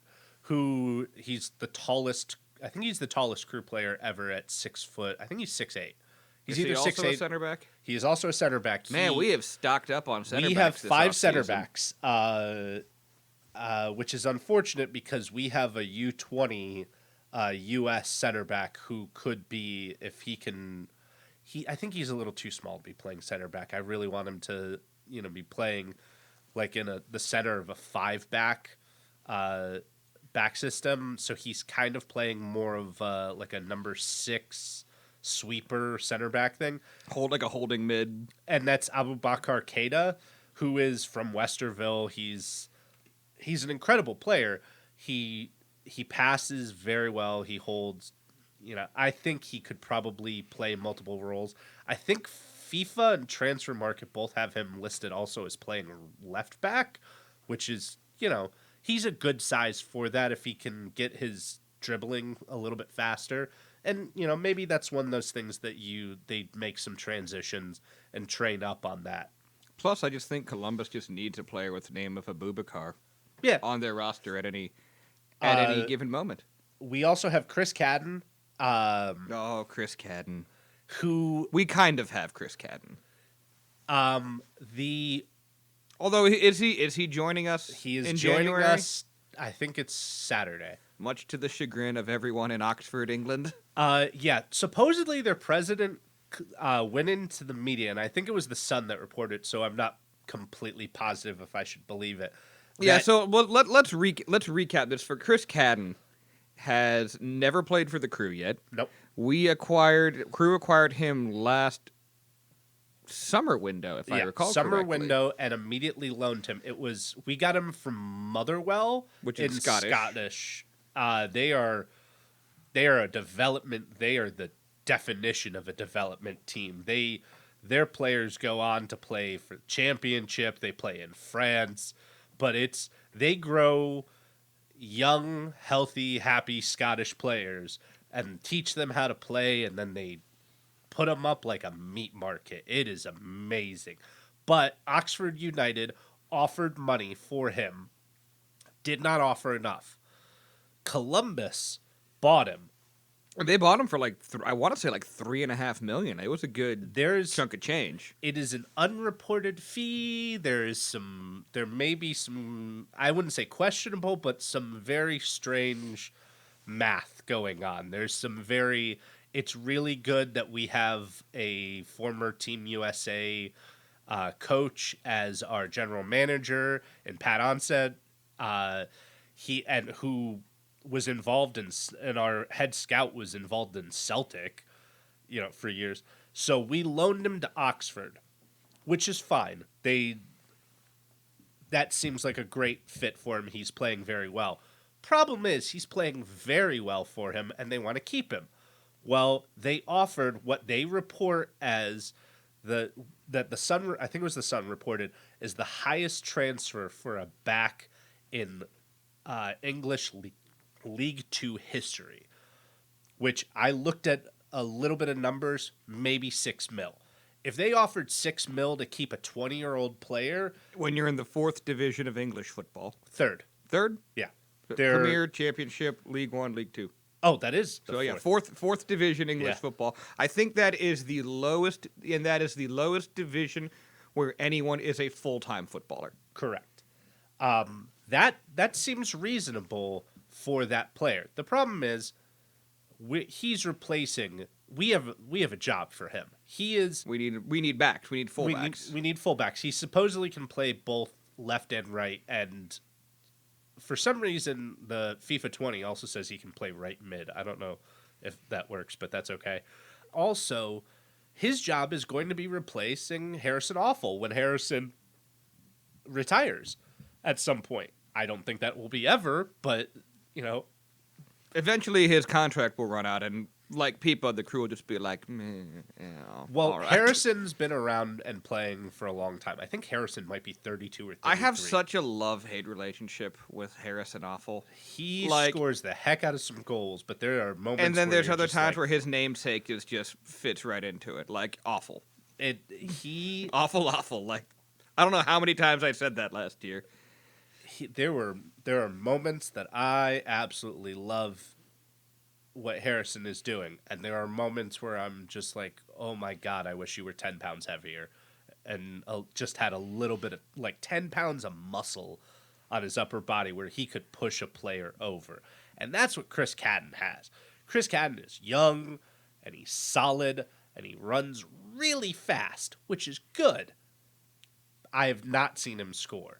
who he's the tallest. I think he's the tallest crew player ever at 6 foot. I think he's 6'8". He's Is either he also 6'8". a center back? He is also a center back. Man, we have stocked up on center we backs. have 5 center offseason. backs, which is unfortunate because we have a U20 U.S. center back who could be, if he can. I think he's a little too small to be playing center back. I really want him to, be playing like in the center of a 5-back back system. So he's kind of playing more of like a number 6 sweeper center back thing. Like a holding mid. And that's Abubakar Keita, who is from Westerville. He's an incredible player. He passes very well. He holds. I think he could probably play multiple roles. I think FIFA and Transfer Market both have him listed also as playing left back, which is, he's a good size for that if he can get his dribbling a little bit faster. And, maybe that's one of those things that they make some transitions and train up on that. Plus, I just think Columbus just needs a player with the name of Abubakar on their roster at any given moment. We also have Chris Cadden. Chris Cadden. Who we kind of have Chris Cadden. Although is he joining us? He is in joining January? us. I think it's Saturday. Much to the chagrin of everyone in Oxford, England. Yeah. Supposedly their president went into the media, and I think it was the Sun that reported. So I'm not completely positive if I should believe it. Yeah. So let's recap this. For Chris Cadden, has never played for the Crew yet. Nope. Crew acquired him last summer window, if I recall summer correctly. window, and immediately loaned him. We got him from Motherwell, which is Scottish. They are a development. They are the definition of a development team. Their players go on to play for the championship. They play in France, but they grow young, healthy, happy Scottish players and teach them how to play, and then they put them up like a meat market. It is amazing. But Oxford United offered money for him, did not offer enough. Columbus bought him. They bought him for I want to say $3.5 million. It was a good chunk of change. It is an unreported fee. There may be some, I wouldn't say questionable, but some very strange math going on. It's really good that we have a former Team USA coach as our general manager, and Pat Onset, who was involved and our head scout was involved in Celtic, for years. So we loaned him to Oxford, which is fine. That seems like a great fit for him. He's playing very well. Problem is, he's playing very well for him, and they want to keep him. Well, they offered what they report as the Sun, I think it was the Sun reported, is the highest transfer for a back in English League 2 history, which I looked at a little bit of numbers, maybe 6 mil. If they offered 6 mil to keep a 20-year-old player, when you're in the 4th division of English football, third, yeah, They're Premier, Championship, League 1, League 2. Oh, that is fourth division English football. I think that is the lowest, and that is the lowest division where anyone is a full-time footballer. Correct. That seems reasonable for that player. The problem is, he's replacing. We have a job for him. He is. We need backs. We need fullbacks. We need fullbacks. He supposedly can play both left and right, and for some reason, the FIFA 20 also says he can play right mid. I don't know if that works, but that's okay. Also, his job is going to be replacing Harrison Awful when Harrison retires at some point. I don't think that will be ever, but, Eventually his contract will run out, and Like, people of the crew will just be like, meh, yeah, Well, all right. Harrison's been around and playing for a long time. I think Harrison might be 32 or 33. I have such a love-hate relationship with Harrison Awful. He like- scores the heck out of some goals, but there are moments. And then where there's you're other just times like, where his namesake is just fits right into it. Like, awful. he Awful. Like, I don't know how many times I said that last year. there are moments that I absolutely love what Harrison is doing, and there are moments where I'm just like, oh my god, I wish you were 10 pounds heavier, and just had a little bit of like 10 pounds of muscle on his upper body where he could push a player over, and that's what Chris Cadden has. Chris Cadden is young, and he's solid, and he runs really fast, which is good. I have not seen him score.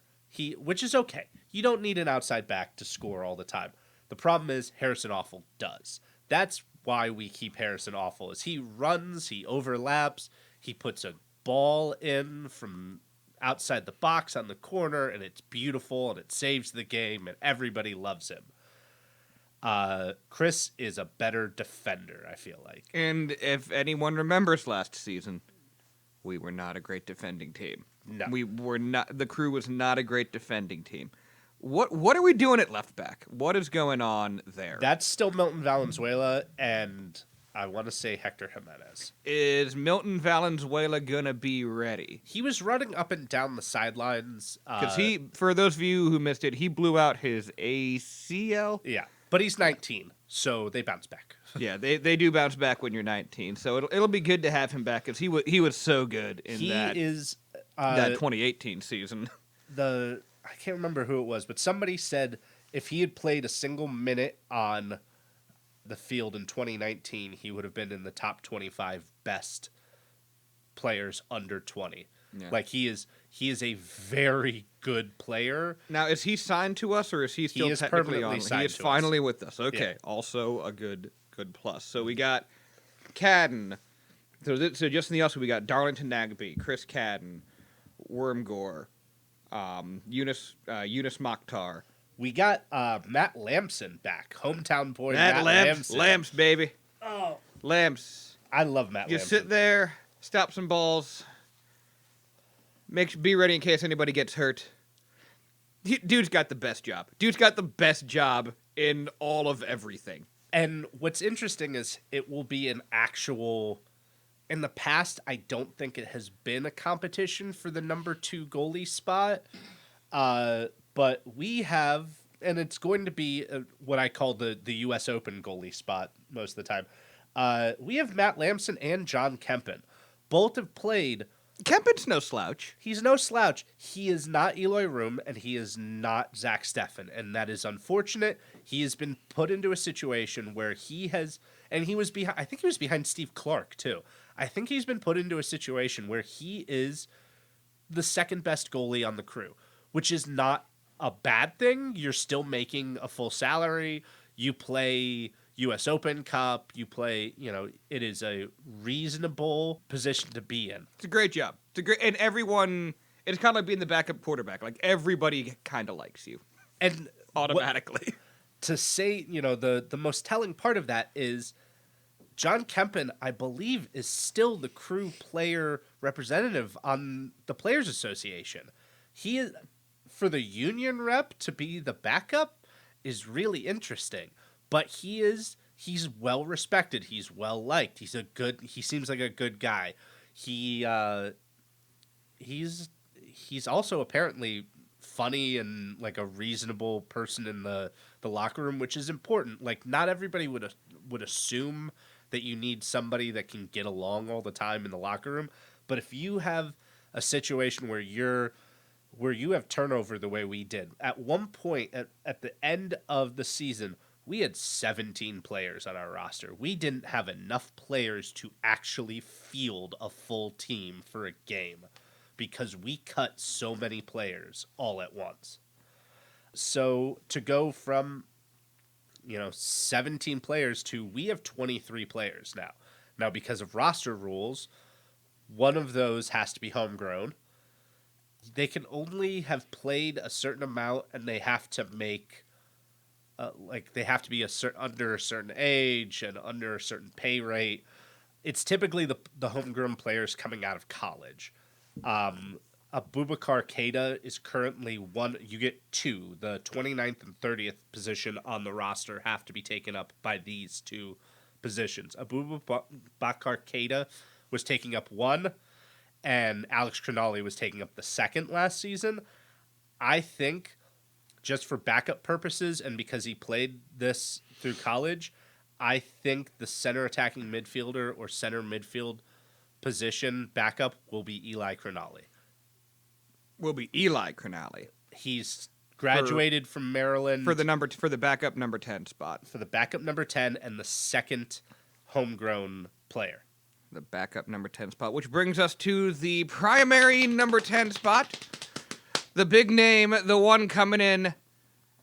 Which is okay. You don't need an outside back to score all the time. The problem is Harrison Awful does. That's why we keep Harrison Awful. Is he runs, he overlaps, he puts a ball in from outside the box on the corner, and it's beautiful, and it saves the game, and everybody loves him. Chris is a better defender, I feel like. And if anyone remembers last season, we were not a great defending team. No. We were not. The crew was not a great defending team. What are we doing at left back? What is going on there? That's still Milton Valenzuela, and I want to say Hector Jimenez. Is Milton Valenzuela gonna be ready? He was running up and down the sidelines. Because for those of you who missed it, he blew out his ACL. Yeah, but he's 19, so they bounce back. Yeah, they do bounce back when you're 19, so it'll be good to have him back because he was so good in that 2018 season. I can't remember who it was, but somebody said if he had played a single minute on the field in 2019, he would have been in the top 25 best players under 20. Yeah. Like he is a very good player. Now, is he signed to us or is he still is technically permanently on? signed He is to finally us. with us. Okay, Yeah. also a good plus. So we got Cadden. So just in the also we got Darlington Nagby, Chris Cadden, Wormgore, Eunice Mokhtar. We got Matt Lamson back, hometown boy Matt Lamson. Lamps, baby. Oh, Lamps. I love Matt Just Lamson. sit there, stop some balls. Be ready in case anybody gets hurt. Dude's got the best job. Dude's got the best job in all of everything. And what's interesting is it will be an actual. In the past, I don't think it has been a competition for the number 2 goalie spot. But we have, and it's going to be what I call the U.S. Open goalie spot most of the time. We have Matt Lamson and John Kempen. Both have played. Kempen's no slouch. He's no slouch. He is not Eloy Room, and he is not Zach Steffen, and that is unfortunate. He has been put into a situation where he has, and he was behind. I think he was behind Steve Clark too. I think he's been put into a situation where he is the second best goalie on the crew, which is not a bad thing. You're still making a full salary. You play U.S. Open Cup. You play, it is a reasonable position to be in. It's a great job. And everyone, it's kind of like being the backup quarterback. Like, everybody kind of likes you. And Automatically. to say, the most telling part of that is John Kempen, I believe, is still the crew player representative on the Players Association. He is, for the union rep to be the backup is really interesting. But he's well respected. He's well liked. He seems like a good guy. He's also apparently funny and like a reasonable person in the locker room, which is important. Like, not everybody would assume that you need somebody that can get along all the time in the locker room. But if you have a situation where you have turnover the way we did, at one point at the end of the season, we had 17 players on our roster. We didn't have enough players to actually field a full team for a game because we cut so many players all at once. So to go from 17 players to we have 23 players now. Now, because of roster rules, one of those has to be homegrown. They can only have played a certain amount, and they have to make like they have to be under a certain age and under a certain pay rate. It's typically the homegrown players coming out of college. Abubakar Keita is currently one. You get two. The 29th and 30th position on the roster have to be taken up by these two positions. Abubakar Keita was taking up one, and Alex Cronali was taking up the second last season. I think just for backup purposes and because he played this through college, I think the center attacking midfielder or center midfield position backup will be Eli Cronali. Will be Eli Cronali. He's graduated from Maryland for the backup number 10 spot. For the backup number 10 and the second homegrown player. The backup number 10 spot, which brings us to the primary number 10 spot. The big name, the one coming in.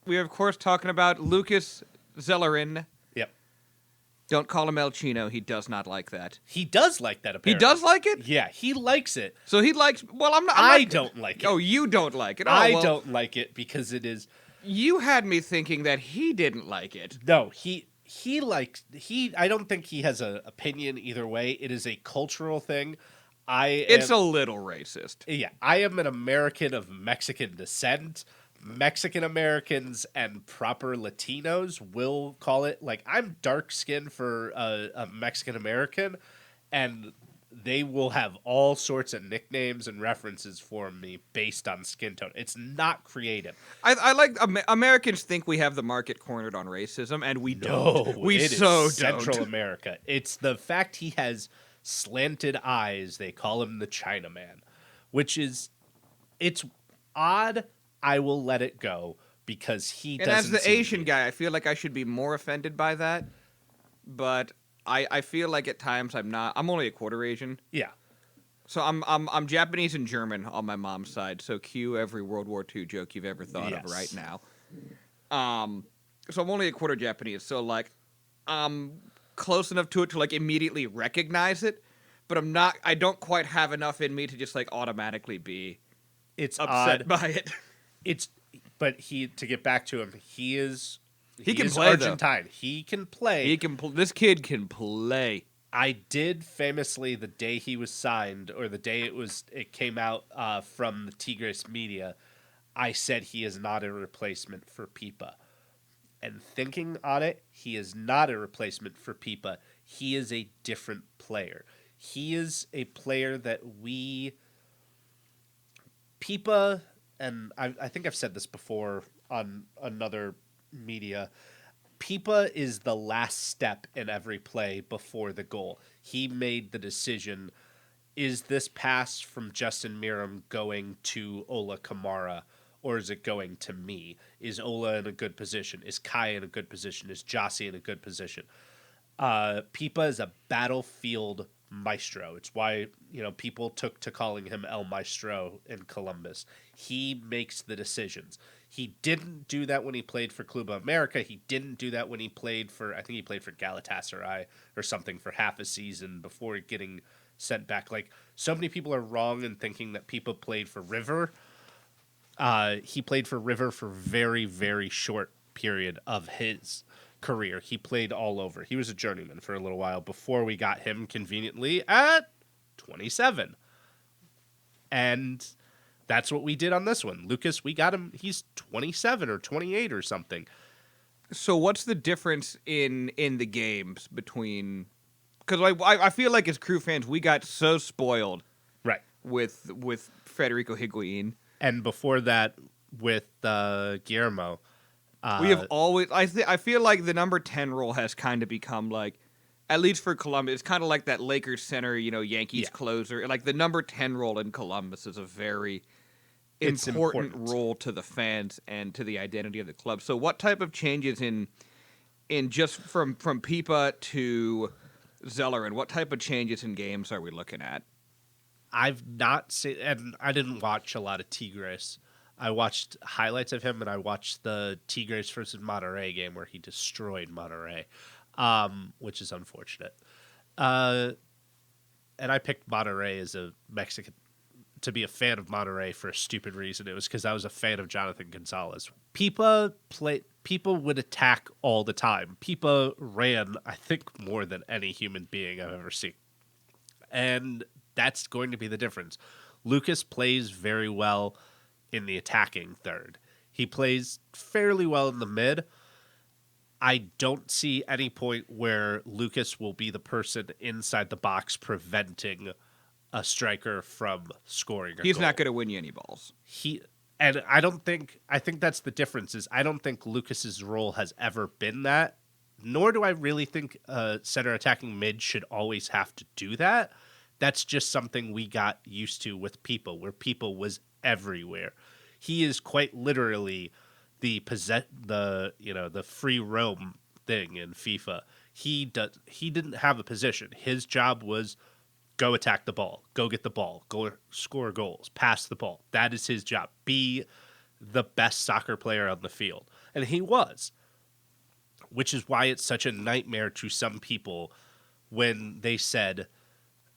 We are, of course, talking about Lucas Zellerin. Yep. Don't call him El Chino. He does not like that. He does like that, apparently. He does like it? Yeah, he likes it. So he likes... Well, I don't like it. Oh, you don't like it. Oh, I don't like it because it is... You had me thinking that he didn't like it. No, I don't think he has an opinion either way. It is a cultural thing. It's a little racist. Yeah, I am an American of Mexican descent. Mexican Americans and proper Latinos will call it, like, I'm dark skinned for a Mexican American, and they will have all sorts of nicknames and references for me based on skin tone. It's not creative. I like Americans think we have the market cornered on racism, and we don't. We so is Central don't. America. It's the fact he has slanted eyes. They call him the Chinaman, which is, it's odd. I will let it go because he doesn't. And as the Asian guy, I feel like I should be more offended by that, but I feel like at times I'm not. I'm only a quarter Asian. Yeah. So I'm Japanese and German on my mom's side. So cue every World War II joke you've ever thought of right now. So I'm only a quarter Japanese. So like, I'm close enough to it to like immediately recognize it, but I'm not. I don't quite have enough in me to just like automatically be. It's upset odd. by it. But to get back to him, he can is play, Argentine. Though. He can play. This kid can play. I did famously, the day he was signed, or the day it came out from the Tigres media, I said he is not a replacement for Pipa. And thinking on it, he is not a replacement for Pipa. He is a different player. He is a player that Pipa, and I think I've said this before on another media, Pipa is the last step in every play before the goal. He made the decision, is this pass from Justin Miram going to Ola Kamara, or is it going to me? Is Ola in a good position? Is Kai in a good position? Is Jossie in a good position? Pipa is a battlefield maestro. It's why people took to calling him El Maestro in Columbus. He makes the decisions. He didn't do that when he played for Club America. He didn't do that when he played for, I think he played for Galatasaray or something for half a season before getting sent back. Like, so many people are wrong in thinking that Pipa played for River. He played for River for very, very short period of his career. He played all over. He was a journeyman for a little while before we got him conveniently at 27. And that's what we did on this one. Lucas, we got him. He's 27 or 28 or something. So what's the difference in the games between... Because I feel like as Crew fans, we got so spoiled right with Federico Higuain. And before that, with Guillermo. We have always... I feel like the number 10 role has kind of become like, at least for Columbus, it's kind of like that Lakers center, Yankees closer. Like the number 10 role in Columbus is a very important role to the fans and to the identity of the club. So what type of changes in just from Pipa to Zellerin, what type of changes in games are we looking at? I've not seen, and I didn't watch a lot of Tigres. I watched highlights of him, and I watched the Tigres versus Monterrey game where he destroyed Monterrey, which is unfortunate. And I picked Monterrey as a Mexican to be a fan of Monterrey for a stupid reason. It was because I was a fan of Jonathan Gonzalez. People would attack all the time. People ran, I think, more than any human being I've ever seen. And that's going to be the difference. Lucas plays very well in the attacking third. He plays fairly well in the mid. I don't see any point where Lucas will be the person inside the box preventing a striker from scoring a He's goal. not going to win you any balls. I think that's the difference is I don't think Lucas's role has ever been that, nor do I really think center attacking mid should always have to do that. That's just something we got used to with People, where People was everywhere. He is quite literally the free roam thing in FIFA. He didn't have a position. His job was go attack the ball, go get the ball, go score goals, pass the ball. That is his job. Be the best soccer player on the field. And he was. Which is why it's such a nightmare to some people when they said,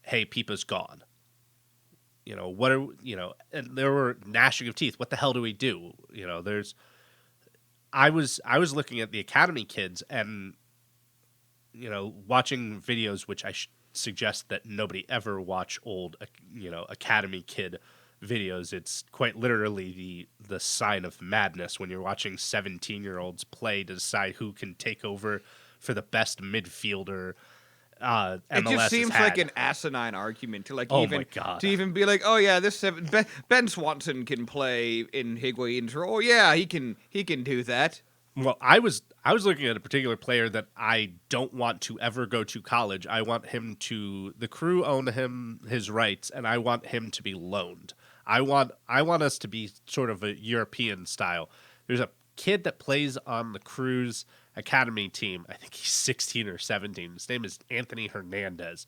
hey, Pipa's gone. And there were gnashing of teeth. What the hell do we do? I was looking at the academy kids and, watching videos, which I suggest that nobody ever watch old, academy kid videos. It's quite literally the sign of madness when you're watching 17-year-olds play to decide who can take over for the best midfielder. MLS it just seems has had. like an asinine argument to My God. to even be like, oh yeah, Ben Swanson can play in Higuain's role. Yeah, he can do that. Well, I was looking at a particular player that I don't want to ever go to college. I want the crew own his rights, and I want him to be loaned. I want us to be sort of a European style. There's a kid that plays on the crew's academy team. I think he's 16 or 17. His name is Anthony Hernandez.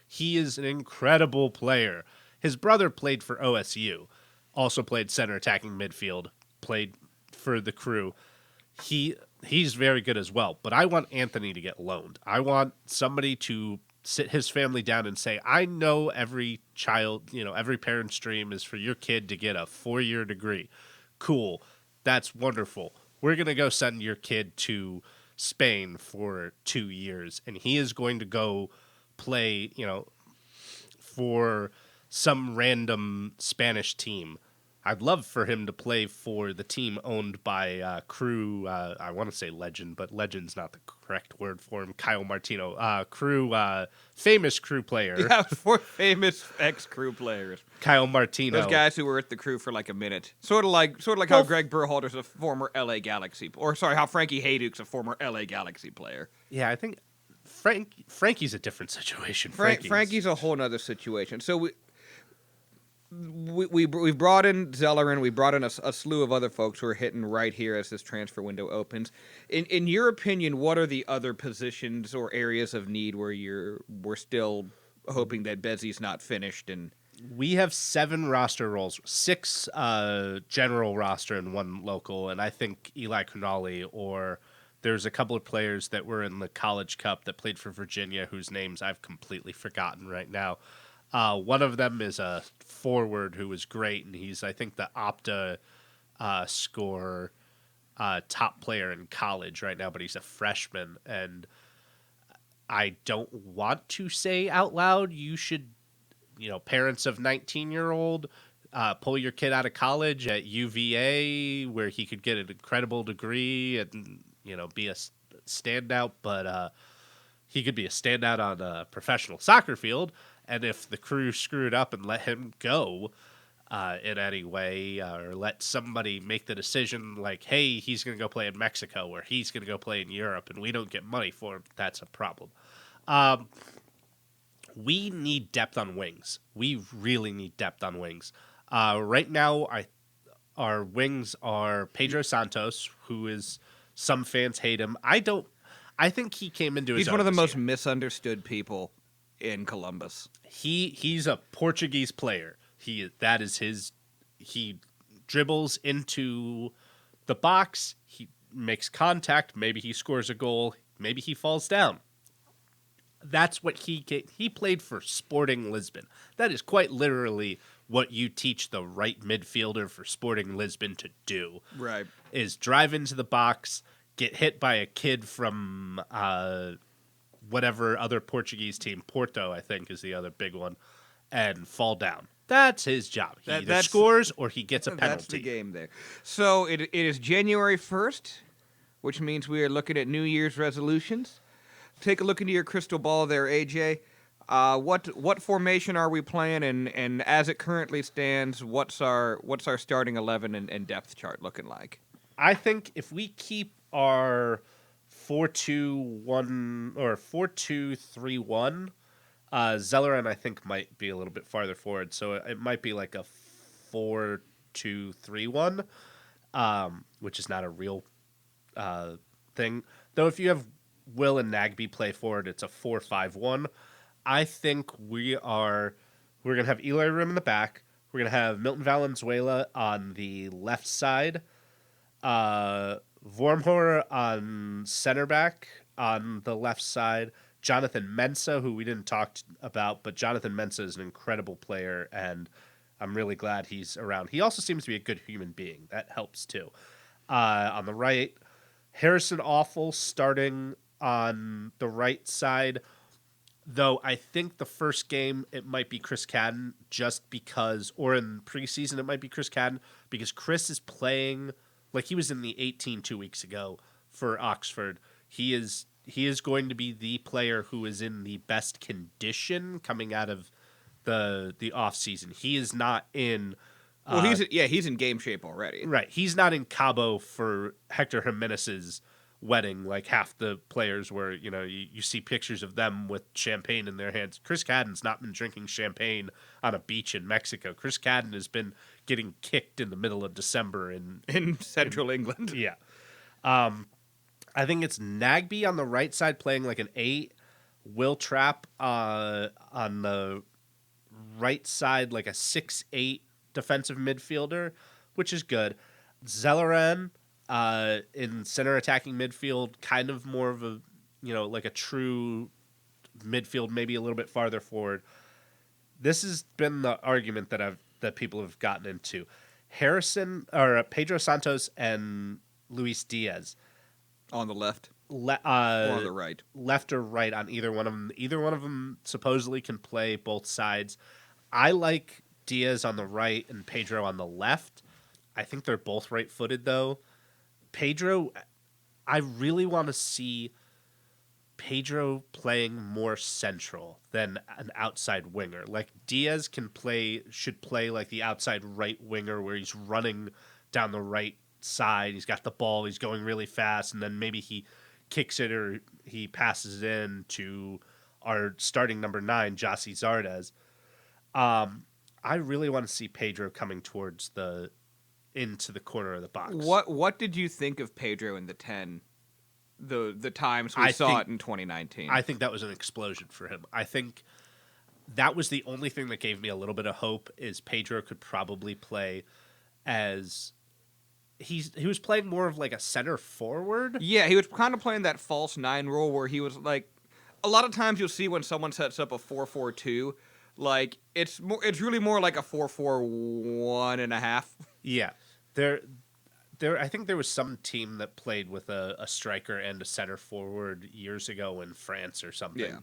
He is an incredible player. His brother played for OSU, also played center attacking midfield, played for the crew. He's very good as well, but I want Anthony to get loaned. I want somebody to sit his family down and say, I know every child, every parent's dream is for your kid to get a 4-year degree. Cool. That's wonderful. We're going to go send your kid to Spain for 2 years, and he is going to go play, for some random Spanish team. I'd love for him to play for the team owned by Crew. I want to say Legend, but Legend's not the correct word for him. Kyle Martino, Crew, famous Crew player. Yeah, 4 famous ex-Crew players. Kyle Martino. Those guys who were at the Crew for like a minute. Sort of like how Greg Berhalter's a former LA Galaxy, how Frankie Hayduke's a former LA Galaxy player. Yeah, I think Frankie's a different situation. Frankie's a whole other situation. So we've brought in Zellerin, we brought in a slew of other folks who are hitting right here as this transfer window opens. In your opinion, what are the other positions or areas of need where we're still hoping that Bezzy's not finished? And we have 7 roster roles, 6 general roster and 1 local, and I think Eli Connolly or there's a couple of players that were in the College Cup that played for Virginia whose names I've completely forgotten right now. One of them is a forward who was great, and he's, I think, the Opta score top player in college right now, but he's a freshman. And I don't want to say out loud, you should, parents of 19-year-old, pull your kid out of college at UVA where he could get an incredible degree and, be a standout, but he could be a standout on a professional soccer field. And if the Crew screwed up and let him go in any way, or let somebody make the decision like, hey, he's going to go play in Mexico or he's going to go play in Europe and we don't get money for him, that's a problem. We need depth on wings. We really need depth on wings. Right now, our wings are Pedro Santos, who is, some fans hate him. I think he came into his own. He's one of the most year. misunderstood people in Columbus. He's a Portuguese player. He dribbles into the box, he makes contact, maybe he scores a goal, maybe he falls down. That's what he played for Sporting Lisbon. That is quite literally what you teach the right midfielder for Sporting Lisbon to do. Right. Is drive into the box, get hit by a kid from whatever other Portuguese team, Porto, I think, is the other big one, and fall down. That's his job. He either scores or he gets a penalty. That's the game there. So it is January 1st, which means we are looking at New Year's resolutions. Take a look into your crystal ball there, AJ. What formation are we playing, and as it currently stands, what's our starting 11 and depth chart looking like? I think if we keep our 4-2-1 or 4-2-3-1, Zelleran I think might be a little bit farther forward, so it might be like a 4-2-3-1, which is not a real thing. Though if you have Will and Nagby play forward, it's a 4-5-1. I think we're gonna have Eloy Room in the back. We're gonna have Milton Valenzuela on the left side. Vormhor on center back on the left side. Jonathan Mensah, who we didn't talk about, but Jonathan Mensah is an incredible player, and I'm really glad he's around. He also seems to be a good human being. That helps too. On the right, Harrison Awful starting on the right side. Though I think the first game it might be Chris Cadden just because, or in preseason it might be Chris Cadden because Chris is playing like he was in the 18 2 weeks ago for Oxford. He is going to be the player who is in the best condition coming out of the off season. He is not in. Well, he's in game shape already. Right, he's not in Cabo for Hector Jimenez's wedding like half the players were. You see pictures of them with champagne in their hands. Chris Cadden's not been drinking champagne on a beach in Mexico. Chris Cadden has been getting kicked in the middle of December in central England. Yeah. I think it's Nagby on the right side playing like an 8, Will Trapp on the right side like a 6-8 defensive midfielder, which is good. Zelleran in center attacking midfield, kind of more of a, like a true midfield, maybe a little bit farther forward. This has been the argument that people have gotten into. Pedro Santos and Luis Diaz. On the left? Or on the right? Left or right on either one of them. Either one of them supposedly can play both sides. I like Diaz on the right and Pedro on the left. I think they're both right-footed, though. Pedro, I really want to see Pedro playing more central than an outside winger. Like Diaz should play like the outside right winger where he's running down the right side. He's got the ball. He's going really fast, and then maybe he kicks it or he passes it in to our starting number 9, Jossie Zardes. I really want to see Pedro coming towards into the corner of the box. What did you think of Pedro in the 10? The times we saw it in 2019. I think that was an explosion for him. I think that was the only thing that gave me a little bit of hope is Pedro could probably play as he was playing more of like a center forward. Yeah, he was kind of playing that false 9 role where he was like, a lot of times you'll see when someone sets up a 4-4-2, like it's really more like a 4-4-1.5. Yeah, I think there was some team that played with a striker and a center forward years ago in France or something.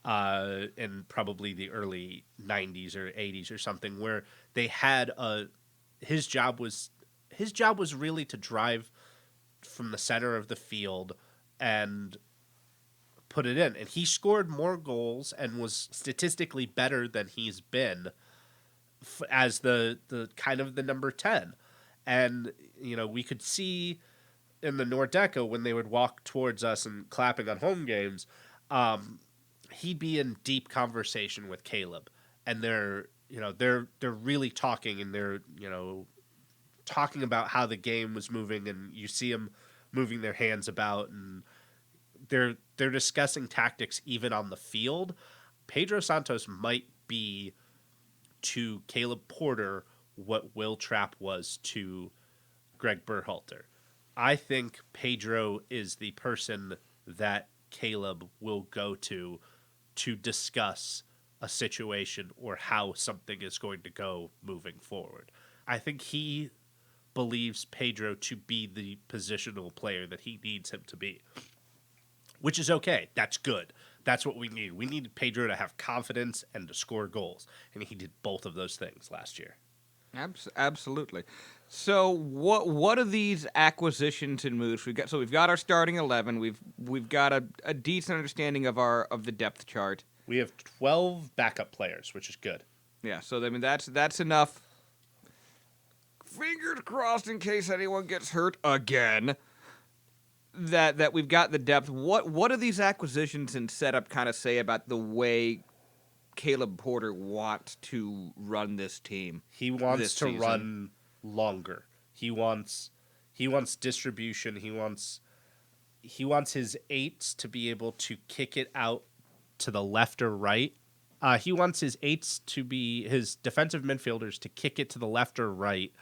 Yeah. In probably the early 90s or 80s or something, where they had his job was really to drive from the center of the field and put it in. And he scored more goals and was statistically better than he's been as the kind of the number 10. And, we could see in the Nordeco when they would walk towards us and clapping on home games, he'd be in deep conversation with Caleb. And they're really talking, and they're, talking about how the game was moving, and you see them moving their hands about, and they're discussing tactics even on the field. Pedro Santos might be to Caleb Porter what Will Trapp was to Greg Berhalter. I think Pedro is the person that Caleb will go to discuss a situation or how something is going to go moving forward. I think he believes Pedro to be the positional player that he needs him to be, which is okay. That's good. That's what we need. We needed Pedro to have confidence and to score goals, and he did both of those things last year. Absolutely. So what are these acquisitions and moves we've got? So we've got our starting 11. We've got a decent understanding of the depth chart. We have 12 backup players, which is good. Yeah. So I mean that's enough. Fingers crossed in case anyone gets hurt again. That we've got the depth. What do these acquisitions and setup kind of say about the way Caleb Porter wants to run this team? He wants this to season? run longer. He wants distribution. He wants his eights to be able to kick it out to the left or right. He wants his eights to be his defensive midfielders to kick it to the left or right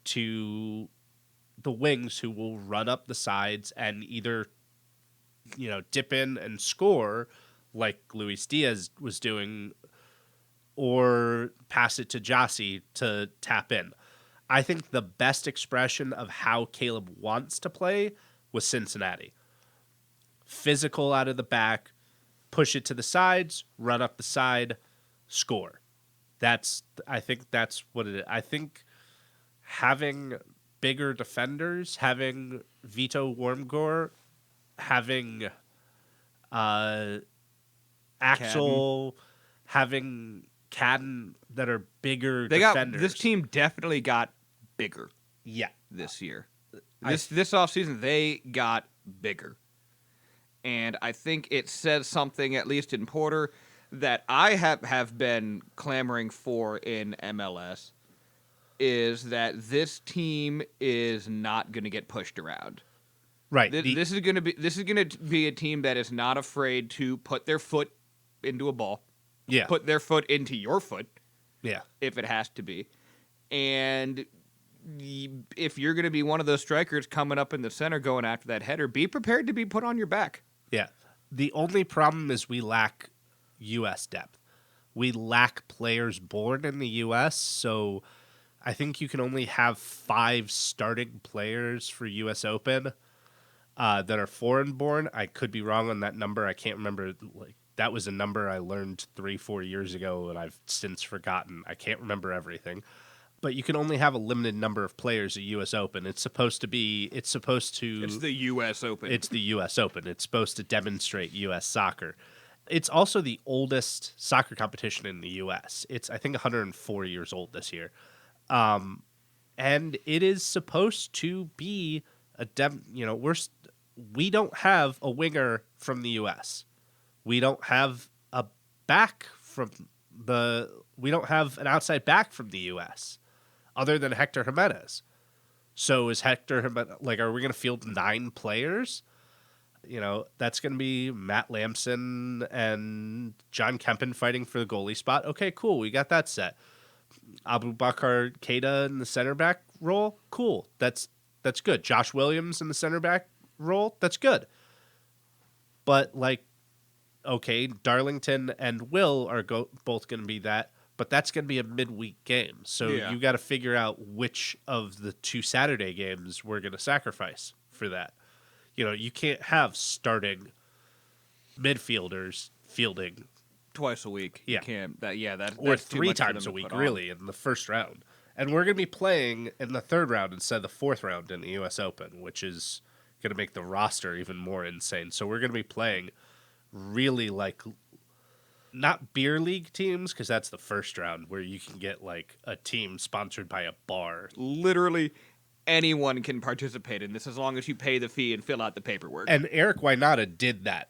to the wings, who will run up the sides and either, dip in and score like Luis Diaz was doing, or pass it to Jossie to tap in. I think the best expression of how Caleb wants to play was Cincinnati. Physical out of the back, push it to the sides, run up the side, score. I think that's what it is. I think having bigger defenders, having Vito Wormgore, having Axel, having Cadden that are bigger defenders. This team definitely got bigger. Yeah. This year. This offseason, they got bigger. And I think it says something, at least in Porter, that I have been clamoring for in MLS, is that this team is not going to get pushed around. Right. This is going to be a team that is not afraid to put their foot into a ball. Yeah. Put their foot into your foot. Yeah. If it has to be. And if you're going to be one of those strikers coming up in the center going after that header, be prepared to be put on your back. Yeah. The only problem is we lack U.S. depth. We lack players born in the U.S., so I think you can only have 5 starting players for U.S. Open that are foreign-born. I could be wrong on that number. I can't remember. That was a number I learned 3-4 years ago, and I've since forgotten. I can't remember everything. But you can only have a limited number of players at U.S. Open. It's the U.S. Open. It's the U.S. Open. It's supposed to demonstrate U.S. soccer. It's also the oldest soccer competition in the U.S. It's, I think, 104 years old this year. And it is supposed to be we don't have a winger from the U.S. We don't have we don't have an outside back from the U.S. other than Hector Jimenez. So is Hector Jimenez, are we going to field 9 players? That's going to be Matt Lamson and John Kempen fighting for the goalie spot. Okay, cool. We got that set. Abubakar Keita in the center back role. Cool. That's good. Josh Williams in the center back role. That's good. But okay, Darlington and Will are both going to be that, but that's going to be a midweek game. So you got to figure out which of the 2 Saturday games we're going to sacrifice for that. You can't have starting midfielders fielding twice a week. Yeah. You can't. That's or too 3 much for times them a to week, put on. really, in the first round. And we're going to be playing in the 3rd round instead of the 4th round in the U.S. Open, which is going to make the roster even more insane. So we're going to be playing really not beer league teams, because that's the first round where you can get a team sponsored by a bar. Literally anyone can participate in this as long as you pay the fee and fill out the paperwork. And Eric Wynata did that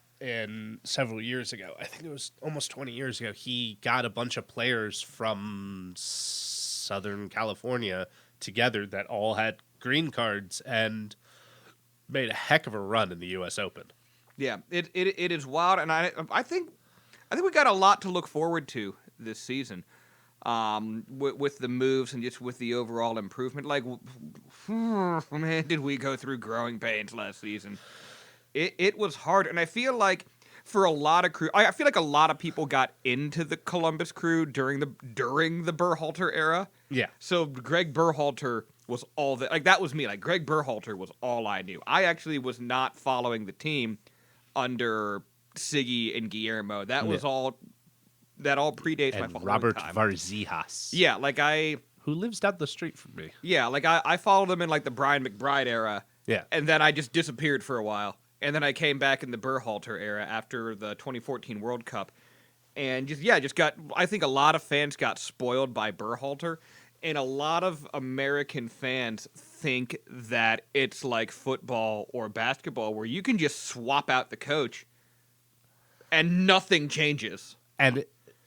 several years ago. I think it was almost 20 years ago. He got a bunch of players from Southern California together that all had green cards and made a heck of a run in the U.S. Open. Yeah, it is wild, and I think we got a lot to look forward to this season, with the moves and just with the overall improvement. Man, did we go through growing pains last season? It was hard, and I feel like for a lot of crew, I feel like a lot of people got into the Columbus Crew during the Berhalter era. Yeah. So Greg Berhalter was all that. Like that was me. Like Greg Berhalter was all I knew. I actually was not following the team under Siggy and Guillermo. That was all. That all predates my And following Robert time. Varzijas. Yeah, like who lives down the street from me. Yeah, like I followed him in like the Brian McBride era. Yeah. And then I just disappeared for a while. And then I came back in the Berhalter era after the 2014 World Cup. And just got, I think a lot of fans got spoiled by Berhalter. And a lot of American fans think that it's like football or basketball where you can just swap out the coach and nothing changes. And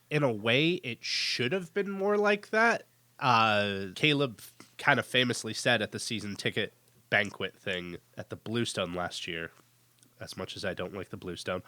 in a way, it should have been more like that. Caleb kind of famously said at the season ticket banquet thing at the Bluestone last year, as much as I don't like the Bluestone,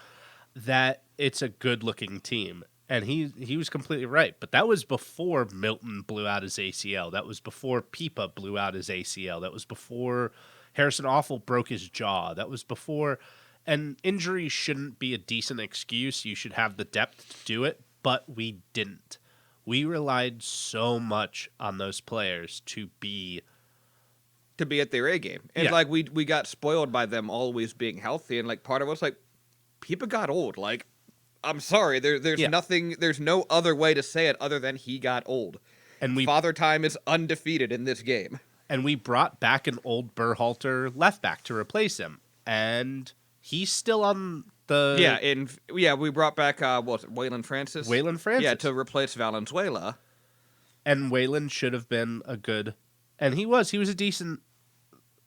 that it's a good-looking team. And he was completely right. But that was before Milton blew out his ACL. That was before Pipa blew out his ACL. That was before Harrison Awful broke his jaw. That was before... And injuries shouldn't be a decent excuse. You should have the depth to do it. But we didn't. We relied so much on those players to be at their A game. And like we got spoiled by them always being healthy. And like part of us like Pipa got old. Like I'm sorry, there's nothing, there's no other way to say it other than he got old. And Father Time is undefeated in this game. And we brought back an old Berhalter left back to replace him. And he's still on the... we brought back, what was it, Waylon Francis? Waylon Francis. Yeah, to replace Valenzuela. And Waylon should have been a good... And he was a decent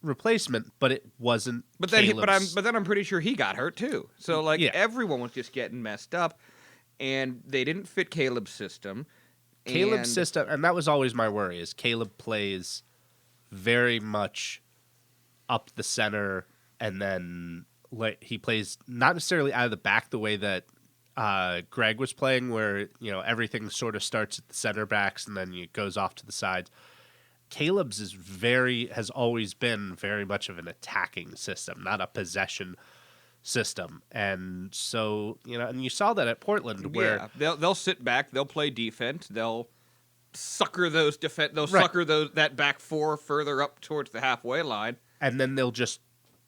replacement, but it wasn't But then Caleb's... I'm pretty sure he got hurt too. So everyone was just getting messed up, and they didn't fit Caleb's system. System, and that was always my worry, is Caleb plays very much up the center, and then he plays not necessarily out of the back the way that Greg was playing, where everything sort of starts at the center backs and then it goes off to the sides. Caleb's has always been very much of an attacking system, not a possession system. And so, and you saw that at Portland where they'll sit back, they'll play defense, they'll sucker those that back four further up towards the halfway line, and then they'll just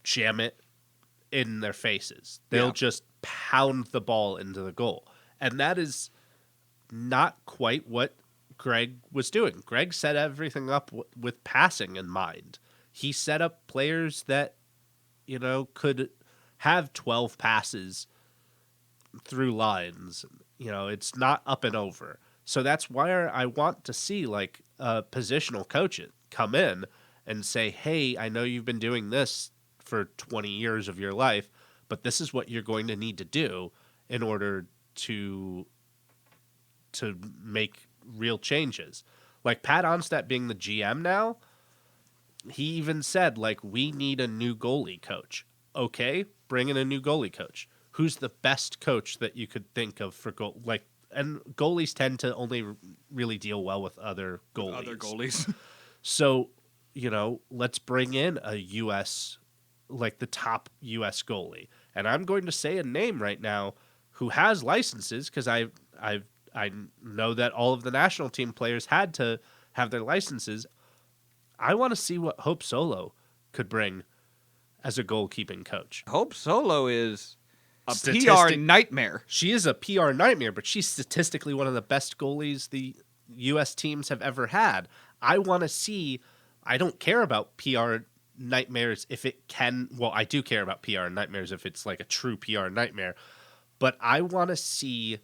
jam it in their faces. They'll just pound the ball into the goal. And that is not quite what Greg was doing. Greg set everything up with passing in mind. He set up players that, could have 12 passes through lines. It's not up and over. So that's why I want to see like a positional coach come in and say, hey, I know you've been doing this for 20 years of your life, but this is what you're going to need to do in order to make real changes. Like Pat Onstad being the GM now, he even said, like, we need a new goalie coach. Okay, bring in a new goalie coach. Who's the best coach that you could think of for goal? Like, and goalies tend to only really deal well with other goalies. So, let's bring in a U.S., like the top U.S. goalie. And I'm going to say a name right now who has licenses, because I know that all of the national team players had to have their licenses. I want to see what Hope Solo could bring as a goalkeeping coach. Hope Solo is a PR nightmare. She is a PR nightmare, but she's statistically one of the best goalies the U.S. teams have ever had. I want to see... I don't care about PR nightmares if it can... Well, I do care about PR nightmares if it's like a true PR nightmare. But I want to see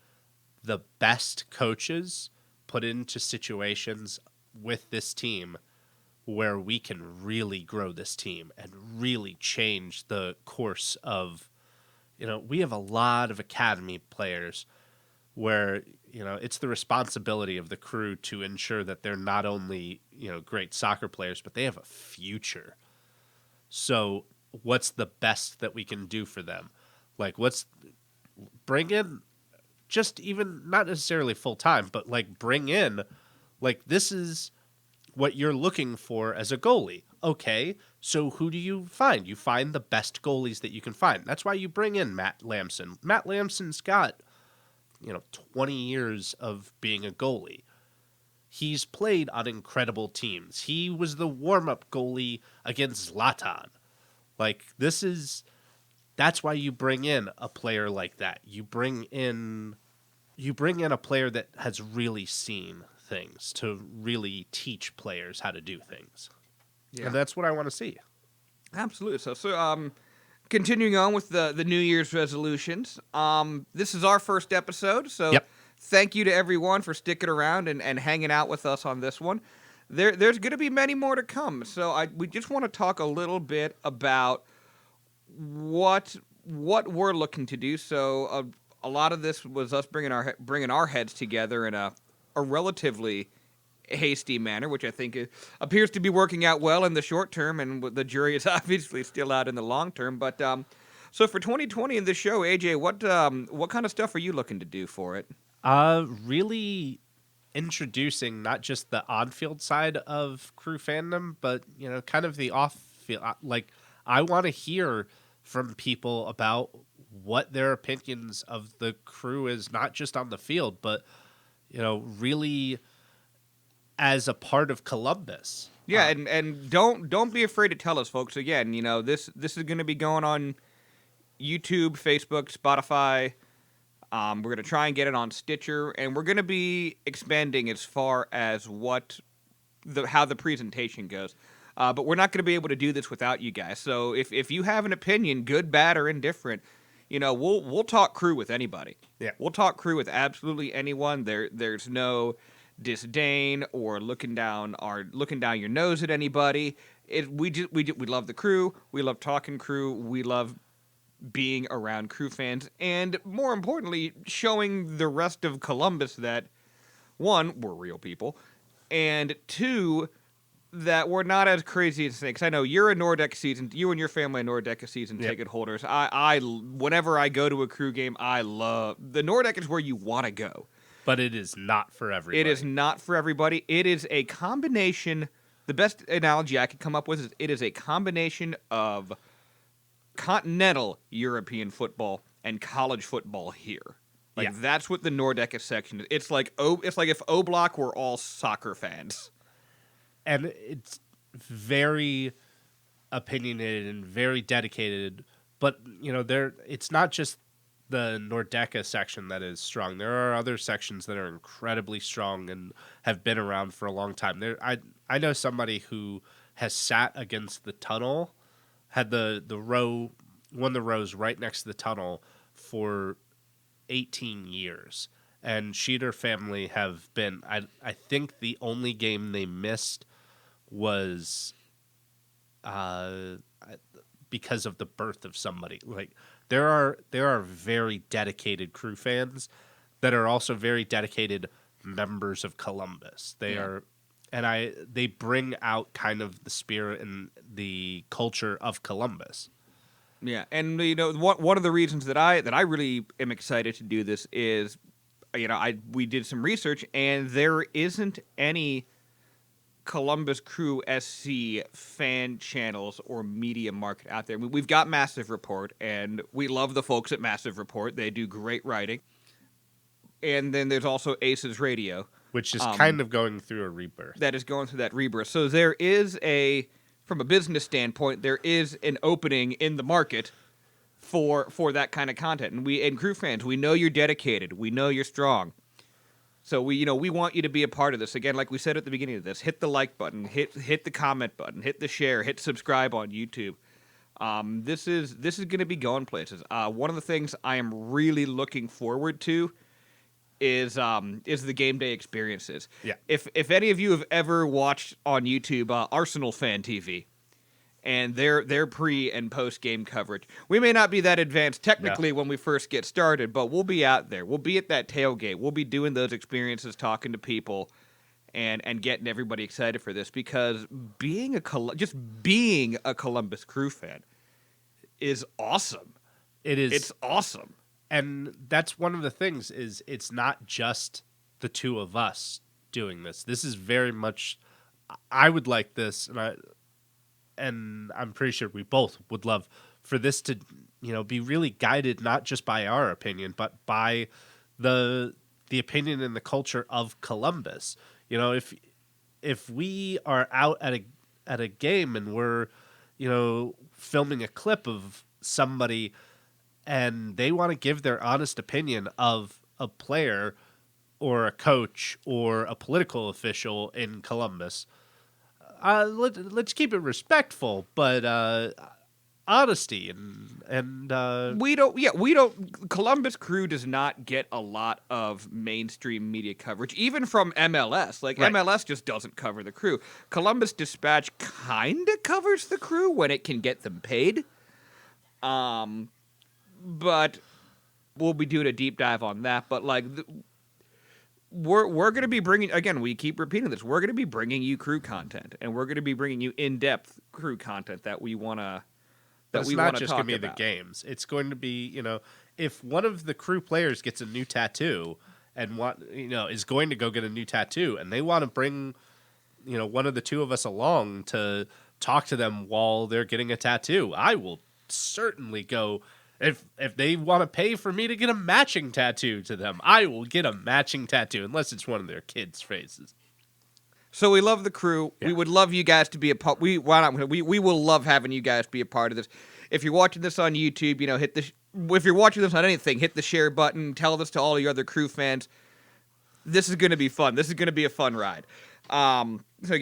the best coaches put into situations with this team where we can really grow this team and really change the course of... we have a lot of academy players where, it's the responsibility of the crew to ensure that they're not only, great soccer players, but they have a future. So what's the best that we can do for them? Like, bring in, just even not necessarily full time, but like bring in, like, this is what you're looking for as a goalie. Okay, so who do you find? You find the best goalies that you can find. That's why you bring in Matt Lamson. Matt Lamson's got, 20 years of being a goalie. He's played on incredible teams. He was the warm-up goalie against Zlatan. Like, that's why you bring in a player like that. You bring in a player that has really seen things to really teach players how to do things. Yeah. And that's what I want to see. Absolutely. So continuing on with the New Year's resolutions. This is our first episode, so Yep. thank you to everyone for sticking around and hanging out with us on this one. There's going to be many more to come, so we just want to talk a little bit about what we're looking to do. So a lot of this was us bringing our heads together in a relatively hasty manner, which I think appears to be working out well in the short term, and the jury is obviously still out in the long term. But so for 2020 in the show, AJ, what kind of stuff are you looking to do for it? Really introducing not just the on-field side of crew fandom, but kind of the off-field. Like, I want to hear from people about what their opinions of the crew is, not just on the field, but really as a part of Columbus. Yeah, and don't be afraid to tell us, folks. Again, this is going to be going on YouTube, Facebook, Spotify. We're going to try and get it on Stitcher, and we're going to be expanding as far as how the presentation goes. But we're not going to be able to do this without you guys. So if you have an opinion, good, bad, or indifferent, we'll talk crew with anybody. Yeah. We'll talk crew with absolutely anyone. There's no disdain or looking down your nose at anybody. We love the crew. We love talking crew. We love being around crew fans, and more importantly, showing the rest of Columbus that, one, we're real people, and two, that we're not as crazy as things. I know you're a Nordic season, you and your family are Nordic season ticket holders. Whenever I go to a crew game, I love the Nordic is where you want to go. But it is not for everybody. It is not for everybody. It is a combination. The best analogy I could come up with is it is a combination of continental European football and college football here. That's what the Nordica section is. It's like if O Block were all soccer fans. And it's very opinionated and very dedicated. But it's not just the Nordica section that is strong. There are other sections that are incredibly strong and have been around for a long time. I know somebody who has sat against the tunnel, had the row, one of the rows right next to the tunnel for 18 years. And she and her family have been, I think the only game they missed was because of the birth of somebody. Like, there are very dedicated crew fans that are also very dedicated members of Columbus. They bring out kind of the spirit and the culture of Columbus. Yeah, and one of the reasons that I really am excited to do this is, we did some research, and there isn't any Columbus Crew SC fan channels or media market out there. We've got Massive Report, and we love the folks at Massive Report. They do great writing. And then there's also Aces Radio, which is kind of going through a rebirth. That is going through that rebirth. So there is from a business standpoint, there is an opening in the market for that kind of content. And crew fans, we know you're dedicated. We know you're strong. So we want you to be a part of this. Again, like we said at the beginning of this, hit the like button, hit the comment button, hit the share, hit subscribe on YouTube. This is going to be going places. One of the things I am really looking forward to is the game day experiences. Yeah. If any of you have ever watched on YouTube Arsenal Fan TV and their pre and post game coverage, we may not be that advanced technically when we first get started, but we'll be out there. We'll be at that tailgate. We'll be doing those experiences, talking to people, and getting everybody excited for this, because being a Columbus Crew fan is awesome. It is. It's awesome. And that's one of the things is it's not just the two of us doing this. This is very much, I would like this, and and I'm pretty sure we both would love for this to, be really guided not just by our opinion, but by the opinion and the culture of Columbus. If we are out at a game and we're, filming a clip of somebody and they want to give their honest opinion of a player or a coach or a political official in Columbus, let's keep it respectful, but honesty and we don't. Columbus Crew does not get a lot of mainstream media coverage, even from MLS. Like, Right. MLS just doesn't cover the Crew. Columbus Dispatch kind of covers the Crew when it can get them paid. But we'll be doing a deep dive on that. But like, we're going to be bringing, again, we keep repeating this. We're going to be bringing you Crew content, and we're going to be bringing you in-depth Crew content that we want to. But it's not just going to be the games. It's going to be, if one of the Crew players gets a new tattoo and is going to go get a new tattoo, and they want to bring, one of the two of us along to talk to them while they're getting a tattoo, I will certainly go. If they want to pay for me to get a matching tattoo to them, I will get a matching tattoo, unless it's one of their kids' faces. So we love the Crew. Yeah. We would love you guys to be a part. We will love having you guys be a part of this. If you're watching this on YouTube, hit the. If you're watching this on anything, hit the share button. Tell this to all your other Crew fans. This is going to be fun. This is going to be a fun ride. So again.